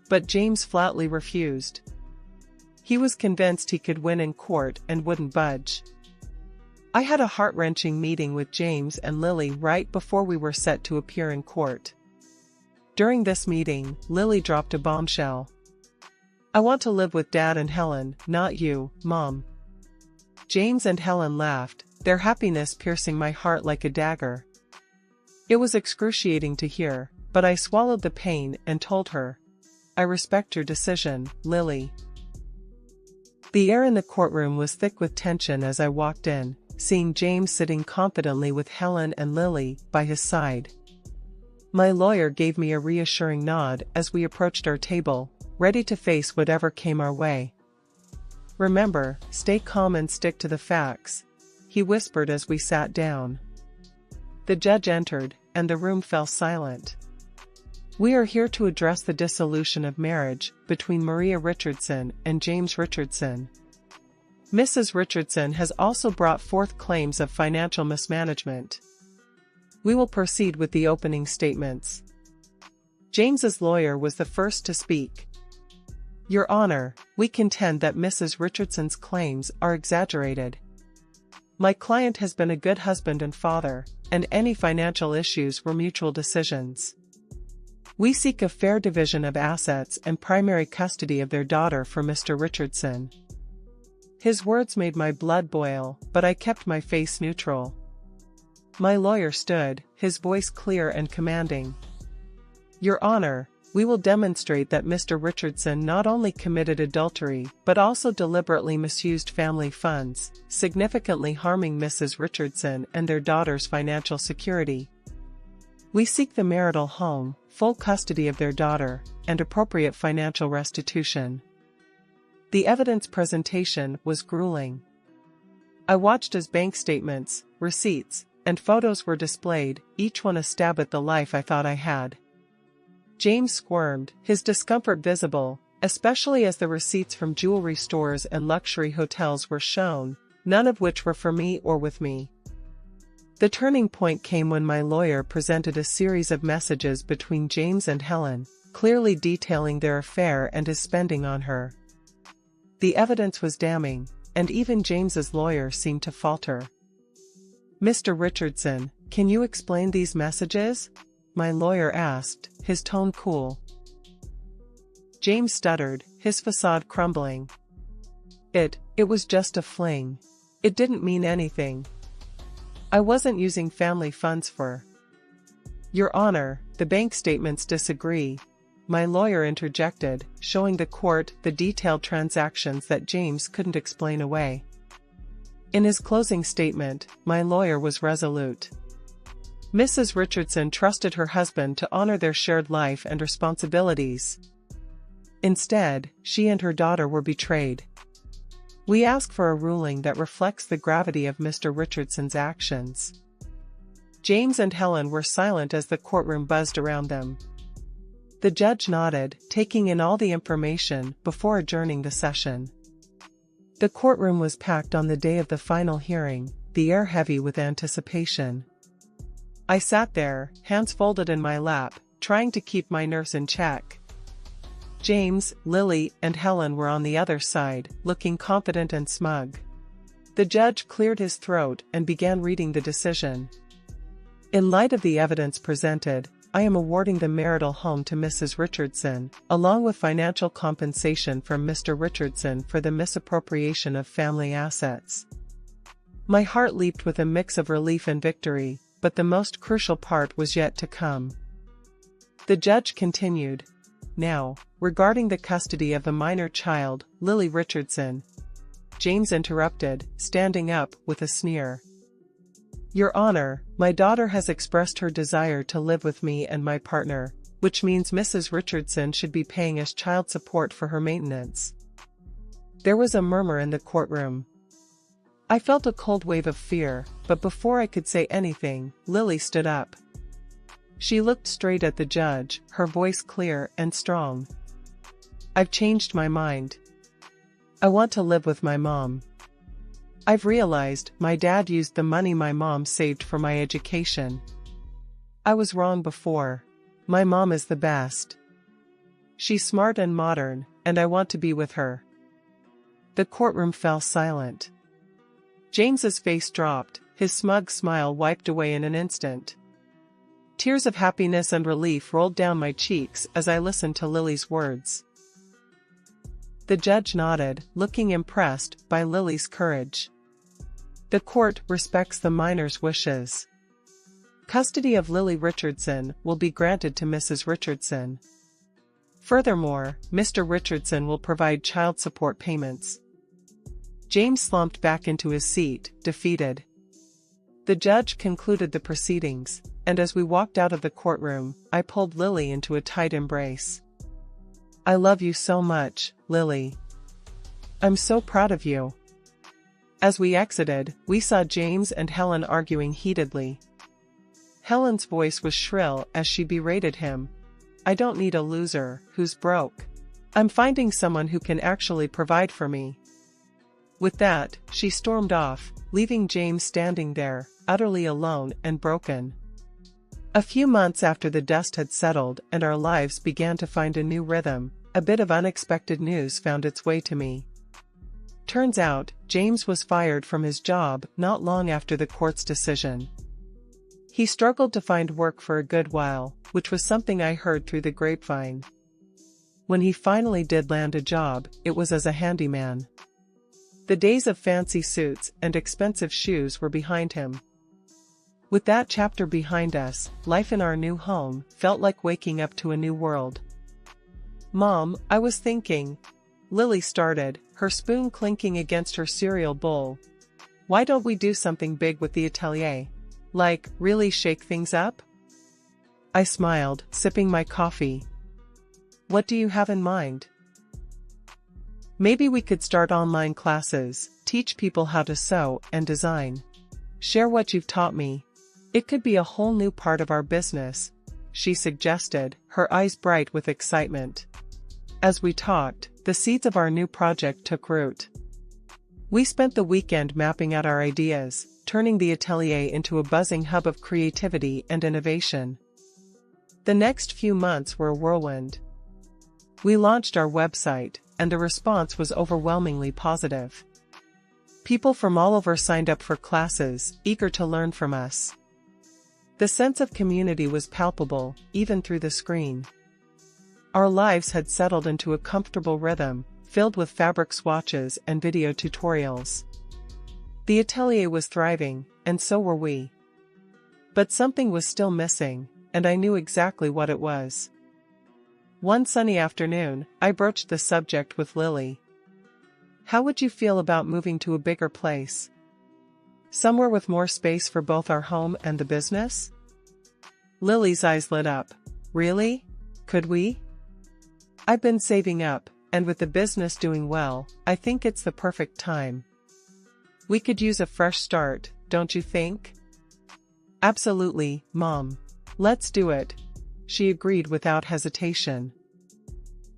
But James flatly refused. He was convinced he could win in court and wouldn't budge. I had a heart-wrenching meeting with James and Lily right before we were set to appear in court. During this meeting, Lily dropped a bombshell. I want to live with Dad and Helen, not you, Mom. James and Helen laughed, their happiness piercing my heart like a dagger. It was excruciating to hear, but I swallowed the pain and told her, I respect your decision, Lily. The air in the courtroom was thick with tension as I walked in, seeing James sitting confidently with Helen and Lily by his side. My lawyer gave me a reassuring nod as we approached our table, ready to face whatever came our way. Remember, stay calm and stick to the facts, he whispered as we sat down. The judge entered, and the room fell silent. We are here to address the dissolution of marriage between Maria Richardson and James Richardson. Mrs. Richardson has also brought forth claims of financial mismanagement. We will proceed with the opening statements. James's lawyer was the first to speak. Your Honor, we contend that Mrs. Richardson's claims are exaggerated. My client has been a good husband and father, and any financial issues were mutual decisions. We seek a fair division of assets and primary custody of their daughter for Mr. Richardson. His words made my blood boil, but I kept my face neutral. My lawyer stood, his voice clear and commanding. Your Honor, we will demonstrate that Mr. Richardson not only committed adultery but also deliberately misused family funds, significantly harming Mrs. Richardson and their daughter's financial security. We seek the marital home, full custody of their daughter, and appropriate financial restitution. The evidence presentation was grueling. I watched as bank statements, receipts, and photos were displayed, each one a stab at the life I thought I had. James squirmed, his discomfort visible, especially as the receipts from jewelry stores and luxury hotels were shown, none of which were for me or with me. The turning point came when my lawyer presented a series of messages between James and Helen, clearly detailing their affair and his spending on her. The evidence was damning, and even James's lawyer seemed to falter. Mr. Richardson, can you explain these messages? My lawyer asked, his tone cool. James stuttered, his facade crumbling. It was just a fling. It didn't mean anything. I wasn't using family funds for. Your Honor, the bank statements disagree. My lawyer interjected, showing the court the detailed transactions that James couldn't explain away. In his closing statement, my lawyer was resolute. Mrs. Richardson trusted her husband to honor their shared life and responsibilities. Instead, she and her daughter were betrayed. We ask for a ruling that reflects the gravity of Mr. Richardson's actions. James and Helen were silent as the courtroom buzzed around them. The judge nodded, taking in all the information before adjourning the session. The courtroom was packed on the day of the final hearing, the air heavy with anticipation. I sat there, hands folded in my lap, trying to keep my nerves in check. James, Lily, and Helen were on the other side, looking confident and smug. The judge cleared his throat and began reading the decision. In light of the evidence presented, I am awarding the marital home to Mrs. Richardson, along with financial compensation from Mr. Richardson for the misappropriation of family assets. My heart leaped with a mix of relief and victory, but the most crucial part was yet to come. The judge continued. Now, regarding the custody of the minor child, Lily Richardson. James interrupted, standing up with a sneer. Your Honor, my daughter has expressed her desire to live with me and my partner, which means Mrs. Richardson should be paying us child support for her maintenance. There was a murmur in the courtroom. I felt a cold wave of fear, but before I could say anything, Lily stood up. She looked straight at the judge, her voice clear and strong. I've changed my mind. I want to live with my mom. I've realized my dad used the money my mom saved for my education. I was wrong before. My mom is the best. She's smart and modern, and I want to be with her. The courtroom fell silent. James's face dropped, his smug smile wiped away in an instant. Tears of happiness and relief rolled down my cheeks as I listened to Lily's words. The judge nodded, looking impressed by Lily's courage. The court respects the minor's wishes. Custody of Lily Richardson will be granted to Mrs. Richardson. Furthermore, Mr. Richardson will provide child support payments. James slumped back into his seat, defeated. The judge concluded the proceedings, and as we walked out of the courtroom, I pulled Lily into a tight embrace. I love you so much, Lily. I'm so proud of you. As we exited, we saw James and Helen arguing heatedly. Helen's voice was shrill as she berated him. I don't need a loser who's broke. I'm finding someone who can actually provide for me. With that, she stormed off, leaving James standing there, utterly alone and broken. A few months after the dust had settled and our lives began to find a new rhythm, a bit of unexpected news found its way to me. Turns out, James was fired from his job not long after the court's decision. He struggled to find work for a good while, which was something I heard through the grapevine. When he finally did land a job, it was as a handyman. The days of fancy suits and expensive shoes were behind him. With that chapter behind us, life in our new home felt like waking up to a new world. Mom, I was thinking. Lily started, her spoon clinking against her cereal bowl. Why don't we do something big with the atelier? Like, really shake things up? I smiled, sipping my coffee. What do you have in mind? Maybe we could start online classes, teach people how to sew and design. Share what you've taught me. It could be a whole new part of our business, she suggested, her eyes bright with excitement. As we talked, the seeds of our new project took root. We spent the weekend mapping out our ideas, turning the atelier into a buzzing hub of creativity and innovation. The next few months were a whirlwind. We launched our website, and the response was overwhelmingly positive. People from all over signed up for classes, eager to learn from us. The sense of community was palpable, even through the screen. Our lives had settled into a comfortable rhythm, filled with fabric swatches and video tutorials. The atelier was thriving, and so were we. But something was still missing, and I knew exactly what it was. One sunny afternoon, I broached the subject with Lily. How would you feel about moving to a bigger place? Somewhere with more space for both our home and the business? Lily's eyes lit up. Really? Could we? I've been saving up, and with the business doing well, I think it's the perfect time. We could use a fresh start, don't you think? Absolutely, Mom. Let's do it. She agreed without hesitation.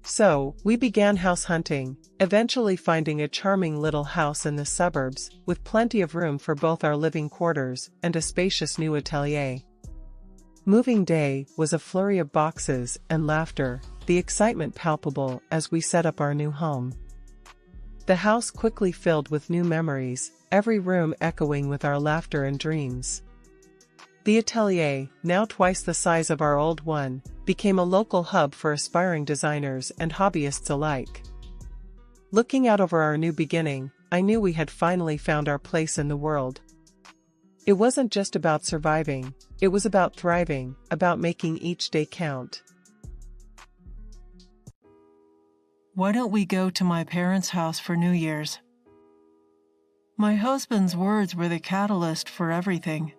So, we began house hunting, eventually finding a charming little house in the suburbs, with plenty of room for both our living quarters and a spacious new atelier. Moving day was a flurry of boxes and laughter, the excitement palpable as we set up our new home. The house quickly filled with new memories, every room echoing with our laughter and dreams. The atelier, now twice the size of our old one, became a local hub for aspiring designers and hobbyists alike. Looking out over our new beginning, I knew we had finally found our place in the world. It wasn't just about surviving, it was about thriving, about making each day count. Why don't we go to my parents' house for New Year's? My husband's words were the catalyst for everything.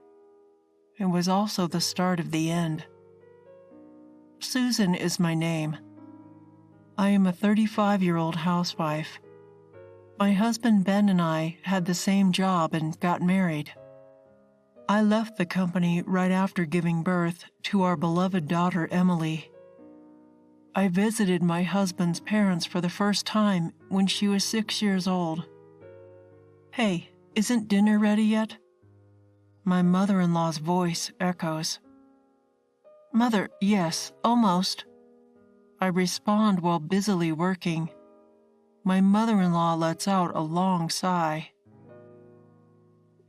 It was also the start of the end. Susan is my name. I am a 35-year-old housewife. My husband Ben and I had the same job and got married. I left the company right after giving birth to our beloved daughter Emily. I visited my husband's parents for the first time when she was 6 years old. Hey, isn't dinner ready yet? My mother-in-law's voice echoes. Mother, yes, almost. I respond while busily working. My mother-in-law lets out a long sigh.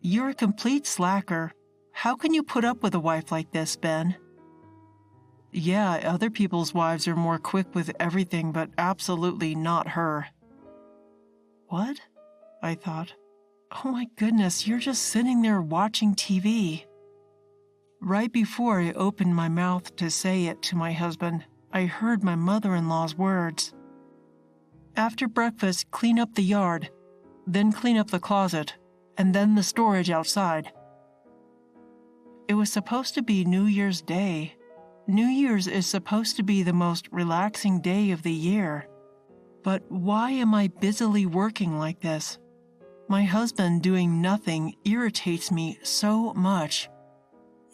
You're a complete slacker. How can you put up with a wife like this, Ben? Yeah, other people's wives are more quick with everything, but absolutely not her. What? I thought. Oh my goodness, you're just sitting there watching TV. Right before I opened my mouth to say it to my husband, I heard my mother-in-law's words. After breakfast, clean up the yard, then clean up the closet, and then the storage outside. It was supposed to be New Year's Day. New Year's is supposed to be the most relaxing day of the year. But why am I busily working like this? My husband doing nothing irritates me so much.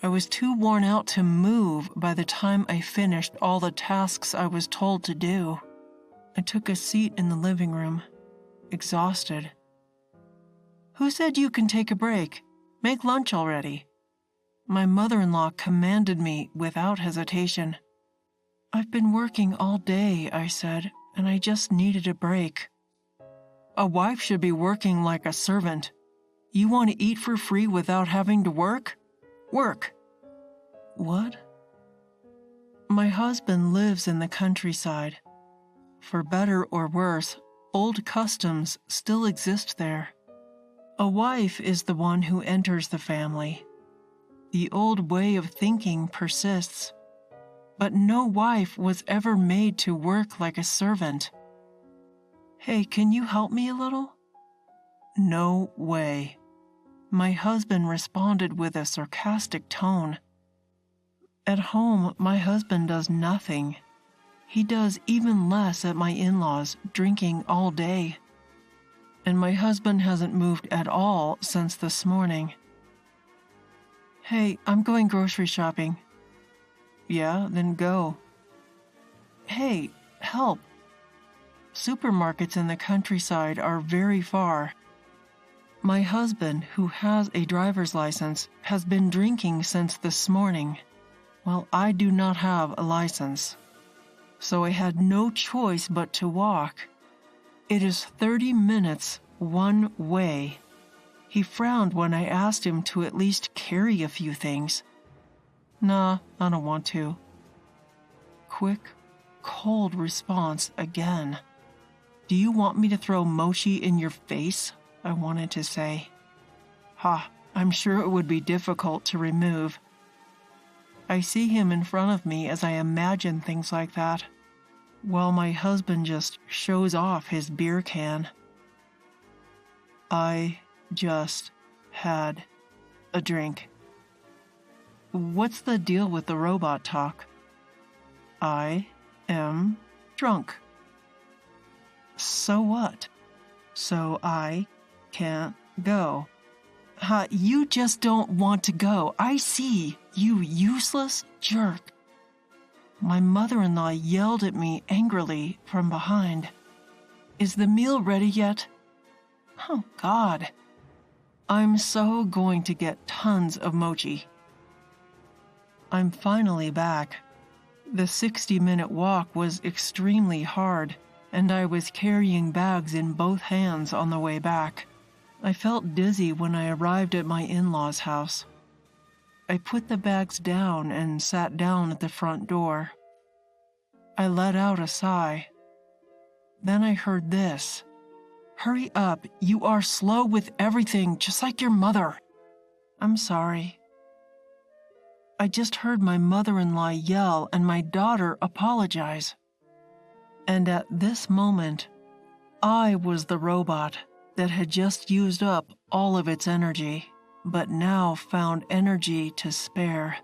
I was too worn out to move by the time I finished all the tasks I was told to do. I took a seat in the living room, exhausted. Who said you can take a break? Make lunch already. My mother-in-law commanded me without hesitation. I've been working all day, I said, and I just needed a break. A wife should be working like a servant. You want to eat for free without having to work? Work. What? My husband lives in the countryside. For better or worse, old customs still exist there. A wife is the one who enters the family. The old way of thinking persists. But no wife was ever made to work like a servant. Hey, can you help me a little? No way. My husband responded with a sarcastic tone. At home, my husband does nothing. He does even less at my in-laws, drinking all day. And my husband hasn't moved at all since this morning. Hey, I'm going grocery shopping. Yeah, then go. Hey, help. Supermarkets in the countryside are very far. My husband, who has a driver's license, has been drinking since this morning, while I do not have a license. So I had no choice but to walk. It is 30 minutes one way. He frowned when I asked him to at least carry a few things. Nah, I don't want to. Quick, cold response again. Do you want me to throw mochi in your face? I wanted to say. Ha, I'm sure it would be difficult to remove. I see him in front of me as I imagine things like that, while my husband just shows off his beer can. I just had a drink. What's the deal with the robot talk? I am drunk. So what? So I can't go. You just don't want to go. I see, you useless jerk. My mother-in-law yelled at me angrily from behind. "Is the meal ready yet?" Oh, God. I'm so going to get tons of mochi. I'm finally back. The 60-minute walk was extremely hard, and I was carrying bags in both hands on the way back. I felt dizzy when I arrived at my in-laws' house. I put the bags down and sat down at the front door. I let out a sigh. Then I heard this. "Hurry up, you are slow with everything, just like your mother." I'm sorry. I just heard my mother-in-law yell and my daughter apologize. And at this moment, I was the robot that had just used up all of its energy, but now found energy to spare.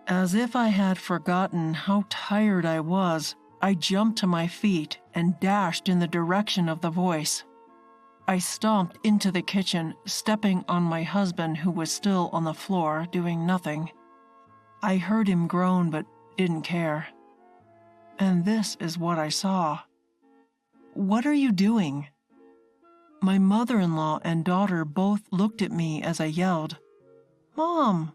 As if I had forgotten how tired I was, I jumped to my feet and dashed in the direction of the voice. I stomped into the kitchen, stepping on my husband who was still on the floor doing nothing. I heard him groan but didn't care. And this is what I saw. "What are you doing?" My mother-in-law and daughter both looked at me as I yelled, "Mom!"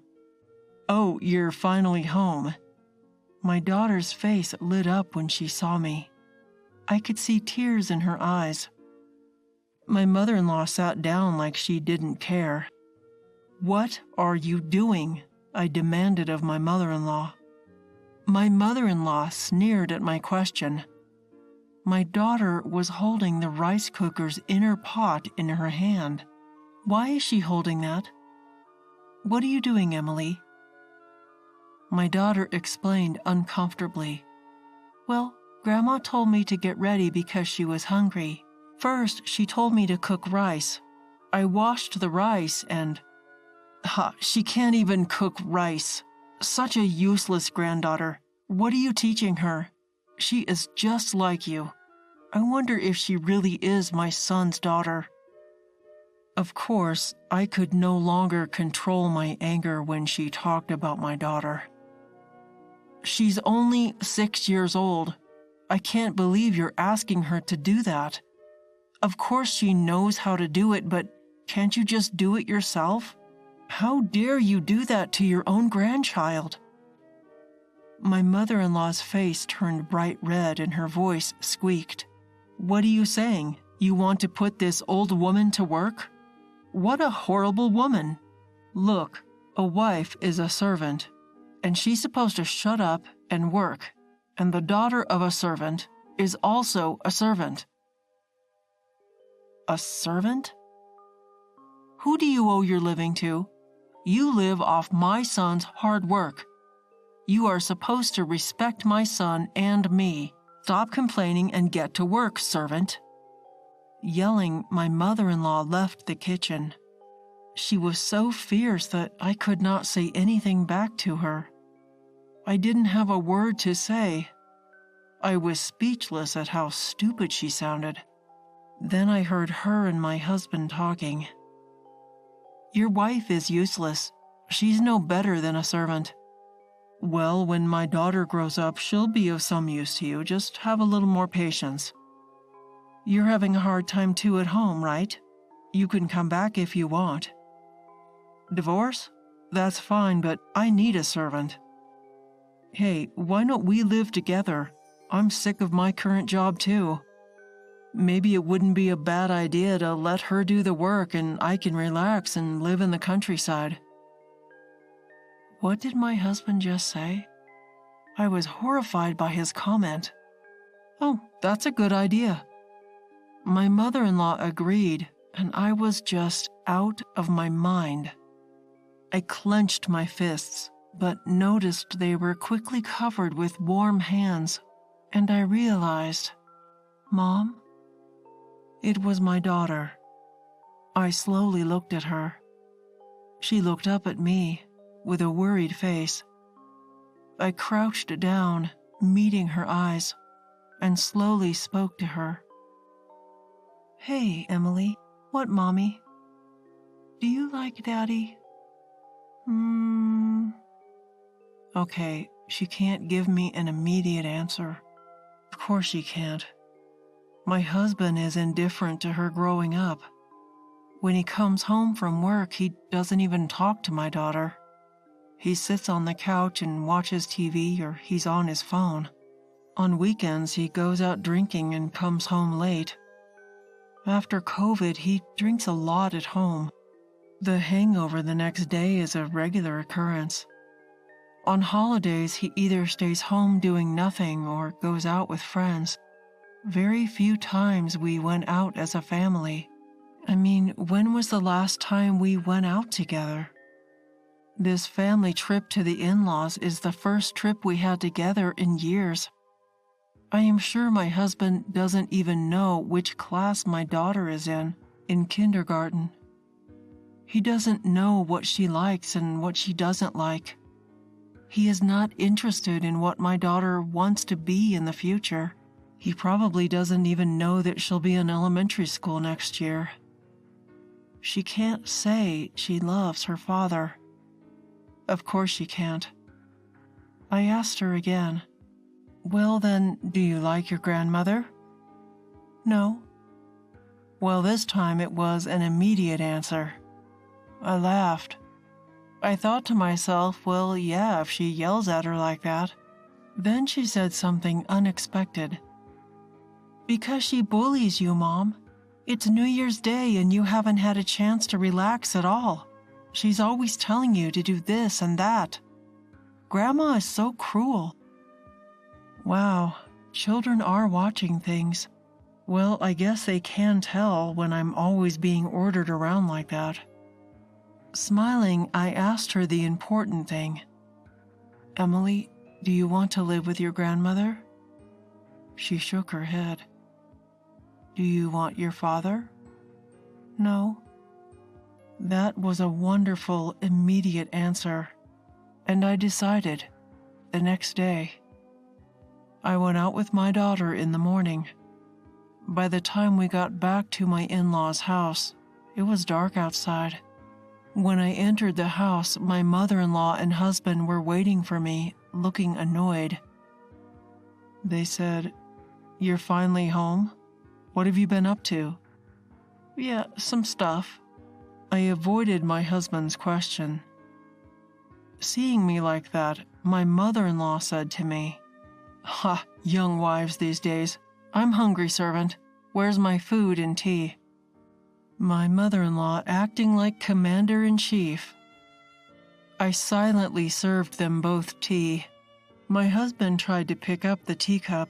"Oh, you're finally home." My daughter's face lit up when she saw me. I could see tears in her eyes. My mother-in-law sat down like she didn't care. "What are you doing?" I demanded of my mother-in-law. My mother-in-law sneered at my question. My daughter was holding the rice cooker's inner pot in her hand. "Why is she holding that?" "What are you doing, Emily?" My daughter explained uncomfortably. "Well, Grandma told me to get ready because she was hungry. First, she told me to cook rice. I washed the rice and..." She can't even cook rice. Such a useless granddaughter. What are you teaching her? She is just like you. I wonder if she really is my son's daughter. Of course, I could no longer control my anger when she talked about my daughter. "She's only 6 years old. I can't believe you're asking her to do that. Of course she knows how to do it, but can't you just do it yourself? How dare you do that to your own grandchild?" My mother-in-law's face turned bright red and her voice squeaked. "What are you saying? You want to put this old woman to work? What a horrible woman! Look, a wife is a servant, and she's supposed to shut up and work, and the daughter of a servant is also a servant." A servant? Who do you owe your living to? You live off my son's hard work. You are supposed to respect my son and me. Stop complaining and get to work, servant. Yelling, my mother-in-law left the kitchen. She was so fierce that I could not say anything back to her. I didn't have a word to say. I was speechless at how stupid she sounded. Then I heard her and my husband talking. "Your wife is useless. She's no better than a servant." "Well, when my daughter grows up, she'll be of some use to you. Just have a little more patience." "You're having a hard time too at home, right? You can come back if you want." "Divorce? That's fine, but I need a servant." "Hey, why don't we live together? I'm sick of my current job too. Maybe it wouldn't be a bad idea to let her do the work and I can relax and live in the countryside." What did my husband just say? I was horrified by his comment. "Oh, that's a good idea." My mother-in-law agreed, and I was just out of my mind. I clenched my fists, but noticed they were quickly covered with warm hands, and I realized, "Mom?" It was my daughter. I slowly looked at her. She looked up at me with a worried face. I crouched down, meeting her eyes, and slowly spoke to her. "Hey, Emily. What, Mommy? Do you like Daddy?" Okay, She can't give me an immediate answer. Of course she can't. My husband is indifferent to her growing up. When he comes home from work, he doesn't even talk to my daughter. He sits on the couch and watches TV, or he's on his phone. On weekends, he goes out drinking and comes home late. After COVID, he drinks a lot at home. The hangover the next day is a regular occurrence. On holidays, he either stays home doing nothing or goes out with friends. Very few times we went out as a family. I mean, when was the last time we went out together? This family trip to the in-laws is the first trip we had together in years. I am sure my husband doesn't even know which class my daughter is in kindergarten. He doesn't know what she likes and what she doesn't like. He is not interested in what my daughter wants to be in the future. He probably doesn't even know that she'll be in elementary school next year. She can't say she loves her father. Of course she can't. I asked her again, "Well then, do you like your grandmother?" "No." Well, this time it was an immediate answer. I laughed. I thought to myself, well, yeah, if she yells at her like that. Then she said something unexpected. "Because she bullies you, Mom. It's New Year's Day and you haven't had a chance to relax at all. She's always telling you to do this and that. Grandma is so cruel." Wow, children are watching things. Well, I guess they can tell when I'm always being ordered around like that. Smiling, I asked her the important thing. "Emily, do you want to live with your grandmother?" She shook her head. "Do you want your father?" "No." That was a wonderful, immediate answer, and I decided the next day. I went out with my daughter in the morning. By the time we got back to my in-laws' house, it was dark outside. When I entered the house, my mother-in-law and husband were waiting for me, looking annoyed. They said, "You're finally home? What have you been up to?" "Yeah, some stuff." I avoided my husband's question. Seeing me like that, my mother-in-law said to me, "Ha, young wives these days. I'm hungry, servant. Where's my food and tea?" My mother-in-law acting like commander-in-chief. I silently served them both tea. My husband tried to pick up the teacup,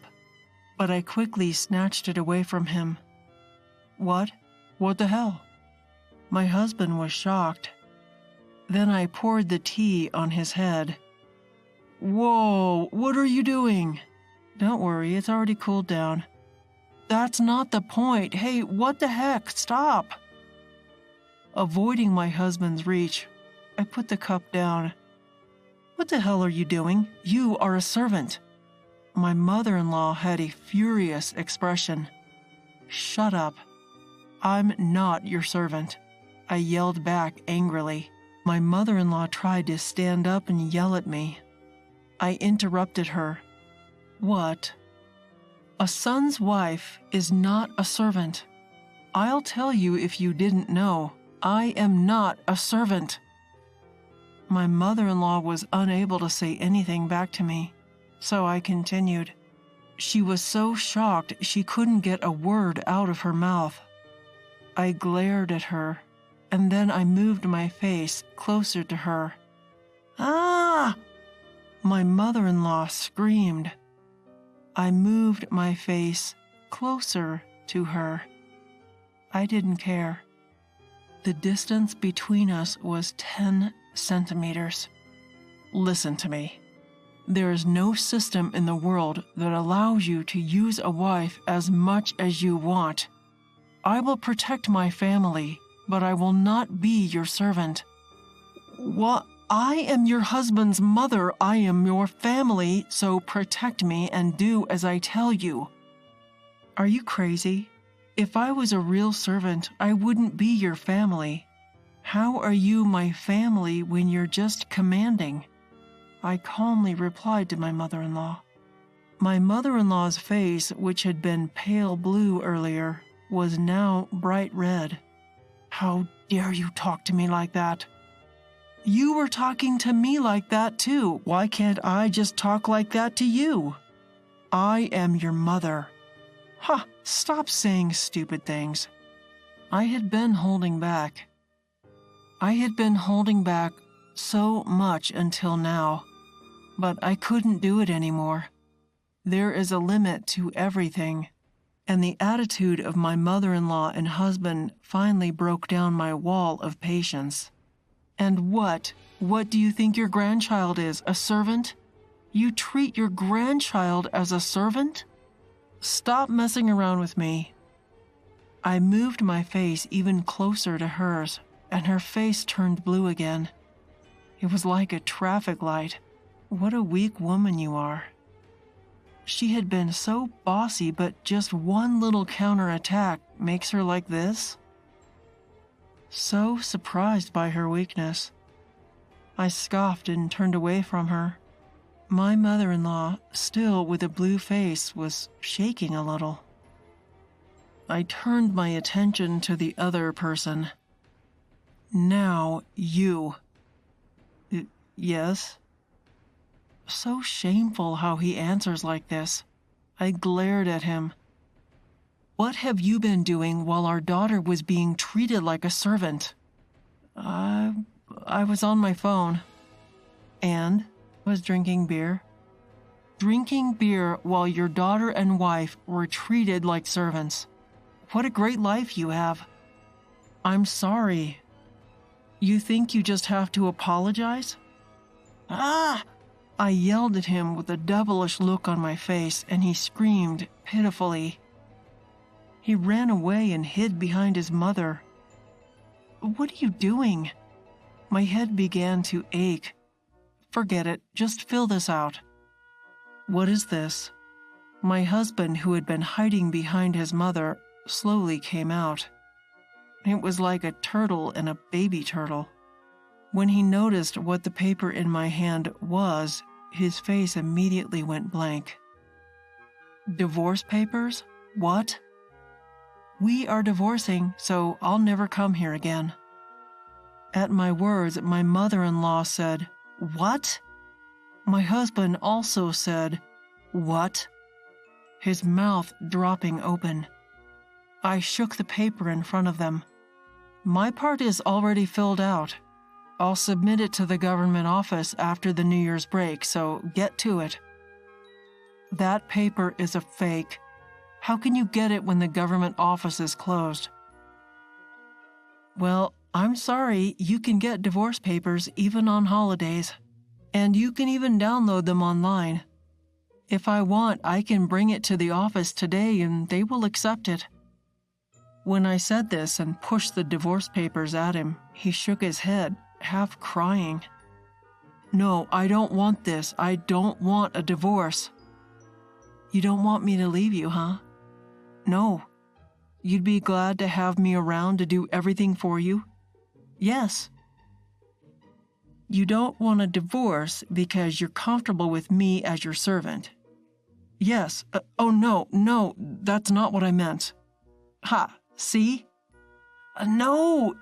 but I quickly snatched it away from him. "What? What the hell?" My husband was shocked. Then I poured the tea on his head. "Whoa, what are you doing?" "Don't worry, it's already cooled down." "That's not the point. Hey, what the heck? Stop!" Avoiding my husband's reach, I put the cup down. "What the hell are you doing? You are a servant." My mother-in-law had a furious expression. "Shut up. I'm not your servant," I yelled back angrily. My mother-in-law tried to stand up and yell at me. I interrupted her. "What? A son's wife is not a servant. I'll tell you if you didn't know. I am not a servant." My mother-in-law was unable to say anything back to me, so I continued. She was so shocked she couldn't get a word out of her mouth. I glared at her, and then I moved my face closer to her. "Ah!" My mother-in-law screamed. I moved my face closer to her. I didn't care. The distance between us was 10 centimeters. Listen to me. There is no system in the world that allows you to use a wife as much as you want. I will protect my family, but I will not be your servant. What? I am your husband's mother. I am your family, so protect me and do as I tell you. Are you crazy? If I was a real servant, I wouldn't be your family. How are you my family when you're just commanding? I calmly replied to my mother-in-law. My mother-in-law's face, which had been pale blue earlier, was now bright red. How dare you talk to me like that? You were talking to me like that too. Why can't I just talk like that to you? I am your mother. Ha! Stop saying stupid things. I had been holding back. I had been holding back so much until now, but I couldn't do it anymore. There is a limit to everything, and the attitude of my mother-in-law and husband finally broke down my wall of patience. And what do you think your grandchild is, a servant? You treat your grandchild as a servant? Stop messing around with me. I moved my face even closer to hers, and her face turned blue again. It was like a traffic light. What a weak woman you are. She had been so bossy, but just one little counterattack makes her like this? So surprised by her weakness, I scoffed and turned away from her. My mother-in-law, still with a blue face, was shaking a little. I turned my attention to the other person. Now you. Yes? So shameful how he answers like this. I glared at him. What have you been doing while our daughter was being treated like a servant? I was on my phone. And was drinking beer. Drinking beer while your daughter and wife were treated like servants. What a great life you have. I'm sorry. You think you just have to apologize? Ah! I yelled at him with a devilish look on my face, and he screamed pitifully. He ran away and hid behind his mother. What are you doing? My head began to ache. Forget it, just fill this out. What is this? My husband, who had been hiding behind his mother, slowly came out. It was like a turtle and a baby turtle. When he noticed what the paper in my hand was, his face immediately went blank. Divorce papers? What? We are divorcing, so I'll never come here again. At my words, my mother-in-law said, What? My husband also said, What? His mouth dropping open. I shook the paper in front of them. My part is already filled out. I'll submit it to the government office after the New Year's break, so get to it. That paper is a fake. How can you get it when the government office is closed? Well, I'm sorry, you can get divorce papers even on holidays. And you can even download them online. If I want, I can bring it to the office today and they will accept it. When I said this and pushed the divorce papers at him, he shook his head, half crying. No, I don't want this. I don't want a divorce. You don't want me to leave you, huh? No. You'd be glad to have me around to do everything for you? Yes. You don't want a divorce because you're comfortable with me as your servant. Yes. Oh, no, that's not what I meant. Ha, see? No!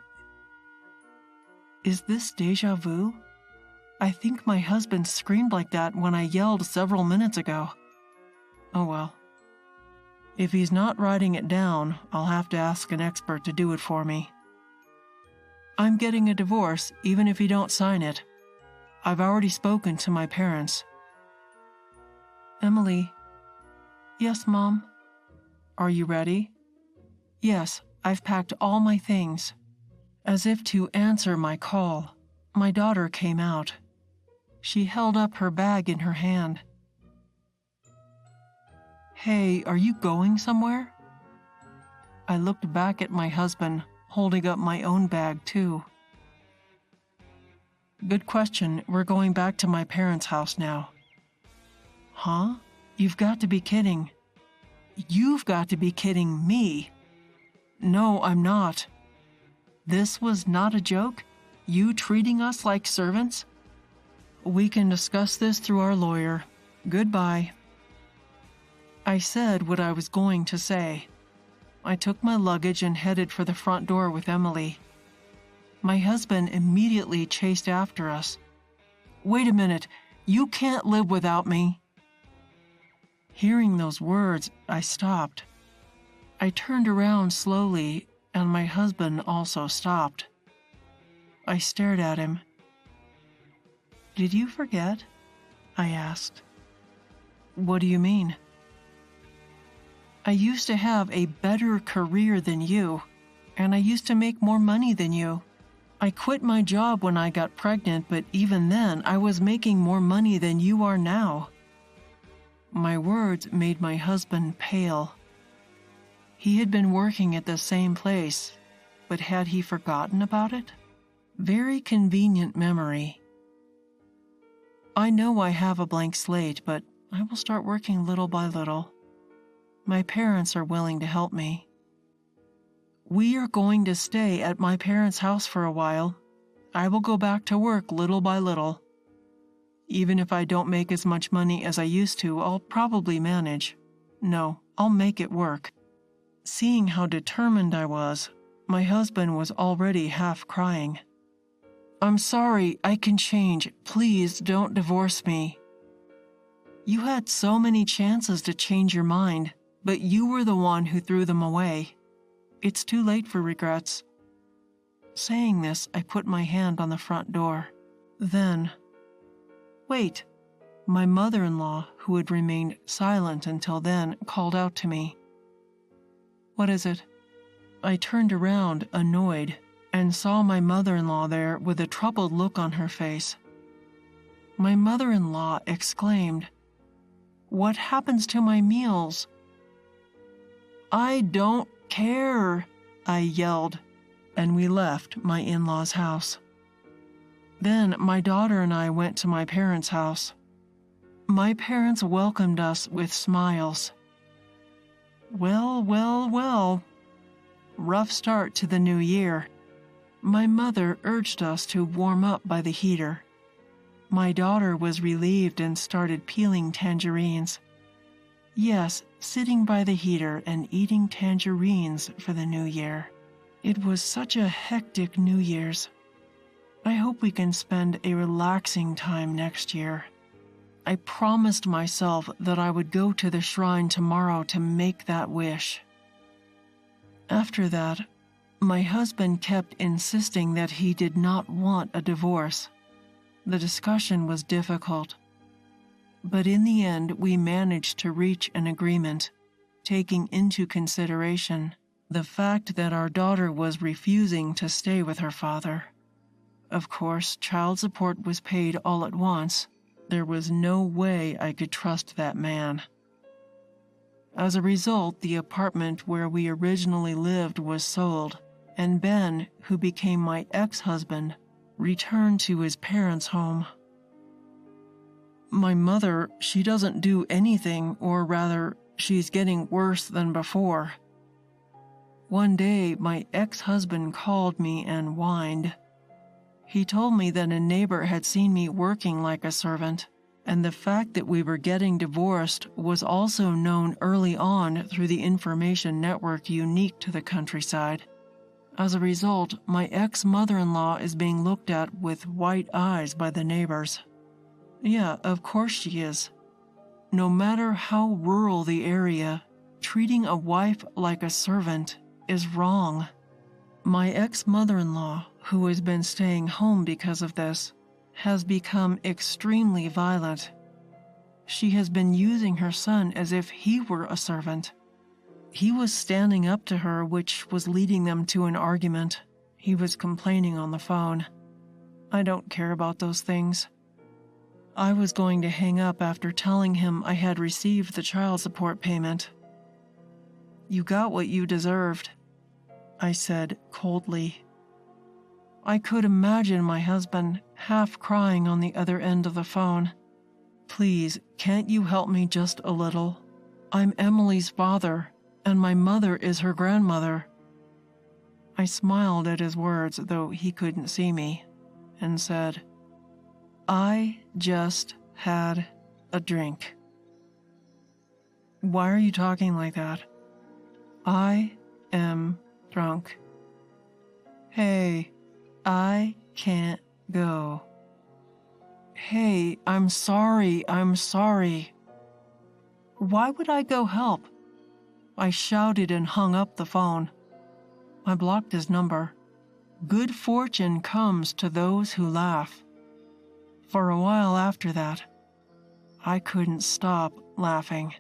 Is this déjà vu? I think my husband screamed like that when I yelled several minutes ago. Oh well. If he's not writing it down, I'll have to ask an expert to do it for me. I'm getting a divorce even if you don't sign it. I've already spoken to my parents. Emily. Yes, Mom. Are you ready? Yes, I've packed all my things. As if to answer my call, my daughter came out. She held up her bag in her hand. Hey, are you going somewhere? I looked back at my husband, holding up my own bag too. Good question. We're going back to my parents' house now. Huh? You've got to be kidding. You've got to be kidding me. No, I'm not. This was not a joke? You treating us like servants? We can discuss this through our lawyer. Goodbye. I said what I was going to say. I took my luggage and headed for the front door with Emily. My husband immediately chased after us. Wait a minute, you can't live without me. Hearing those words, I stopped. I turned around slowly, and my husband also stopped. I stared at him. Did you forget? I asked. What do you mean? I used to have a better career than you, and I used to make more money than you. I quit my job when I got pregnant, but even then I was making more money than you are now. My words made my husband pale. He had been working at the same place, but had he forgotten about it? Very convenient memory. I know I have a blank slate, but I will start working little by little. My parents are willing to help me. We are going to stay at my parents' house for a while. I will go back to work little by little. Even if I don't make as much money as I used to, I'll probably manage. No, I'll make it work. Seeing how determined I was, my husband was already half crying. I'm sorry, I can change. Please don't divorce me. You had so many chances to change your mind, but you were the one who threw them away. It's too late for regrets. Saying this, I put my hand on the front door. Then, wait, my mother-in-law, who had remained silent until then, called out to me. What is it? I turned around, annoyed, and saw my mother-in-law there with a troubled look on her face. My mother-in-law exclaimed, What happens to my meals? I don't care, I yelled, and we left my in-laws' house. Then my daughter and I went to my parents' house. My parents welcomed us with smiles. Well, well, well. Rough start to the new year. My mother urged us to warm up by the heater. My daughter was relieved and started peeling tangerines. Yes, sitting by the heater and eating tangerines for the new year. It was such a hectic New Year's. I hope we can spend a relaxing time next year. I promised myself that I would go to the shrine tomorrow to make that wish. After that, my husband kept insisting that he did not want a divorce. The discussion was difficult. But in the end, we managed to reach an agreement, taking into consideration the fact that our daughter was refusing to stay with her father. Of course, child support was paid all at once. There was no way I could trust that man. As a result, the apartment where we originally lived was sold, and Ben, who became my ex-husband, returned to his parents' home. My mother, she doesn't do anything, or rather, she's getting worse than before. One day, my ex-husband called me and whined. He told me that a neighbor had seen me working like a servant, and the fact that we were getting divorced was also known early on through the information network unique to the countryside. As a result, my ex-mother-in-law is being looked at with white eyes by the neighbors. Yeah, of course she is. No matter how rural the area, treating a wife like a servant is wrong. My ex-mother-in-law, who has been staying home because of this, has become extremely violent. She has been using her son as if he were a servant. He was standing up to her, which was leading them to an argument. He was complaining on the phone. I don't care about those things. I was going to hang up after telling him I had received the child support payment. You got what you deserved, I said coldly. I could imagine my husband half crying on the other end of the phone. Please, can't you help me just a little? I'm Emily's father, and my mother is her grandmother. I smiled at his words, though he couldn't see me, and said, I just had a drink. Why are you talking like that? I am drunk. Hey, I can't go. Hey, I'm sorry. Why would I go help? I shouted and hung up the phone. I blocked his number. Good fortune comes to those who laugh. For a while after that, I couldn't stop laughing.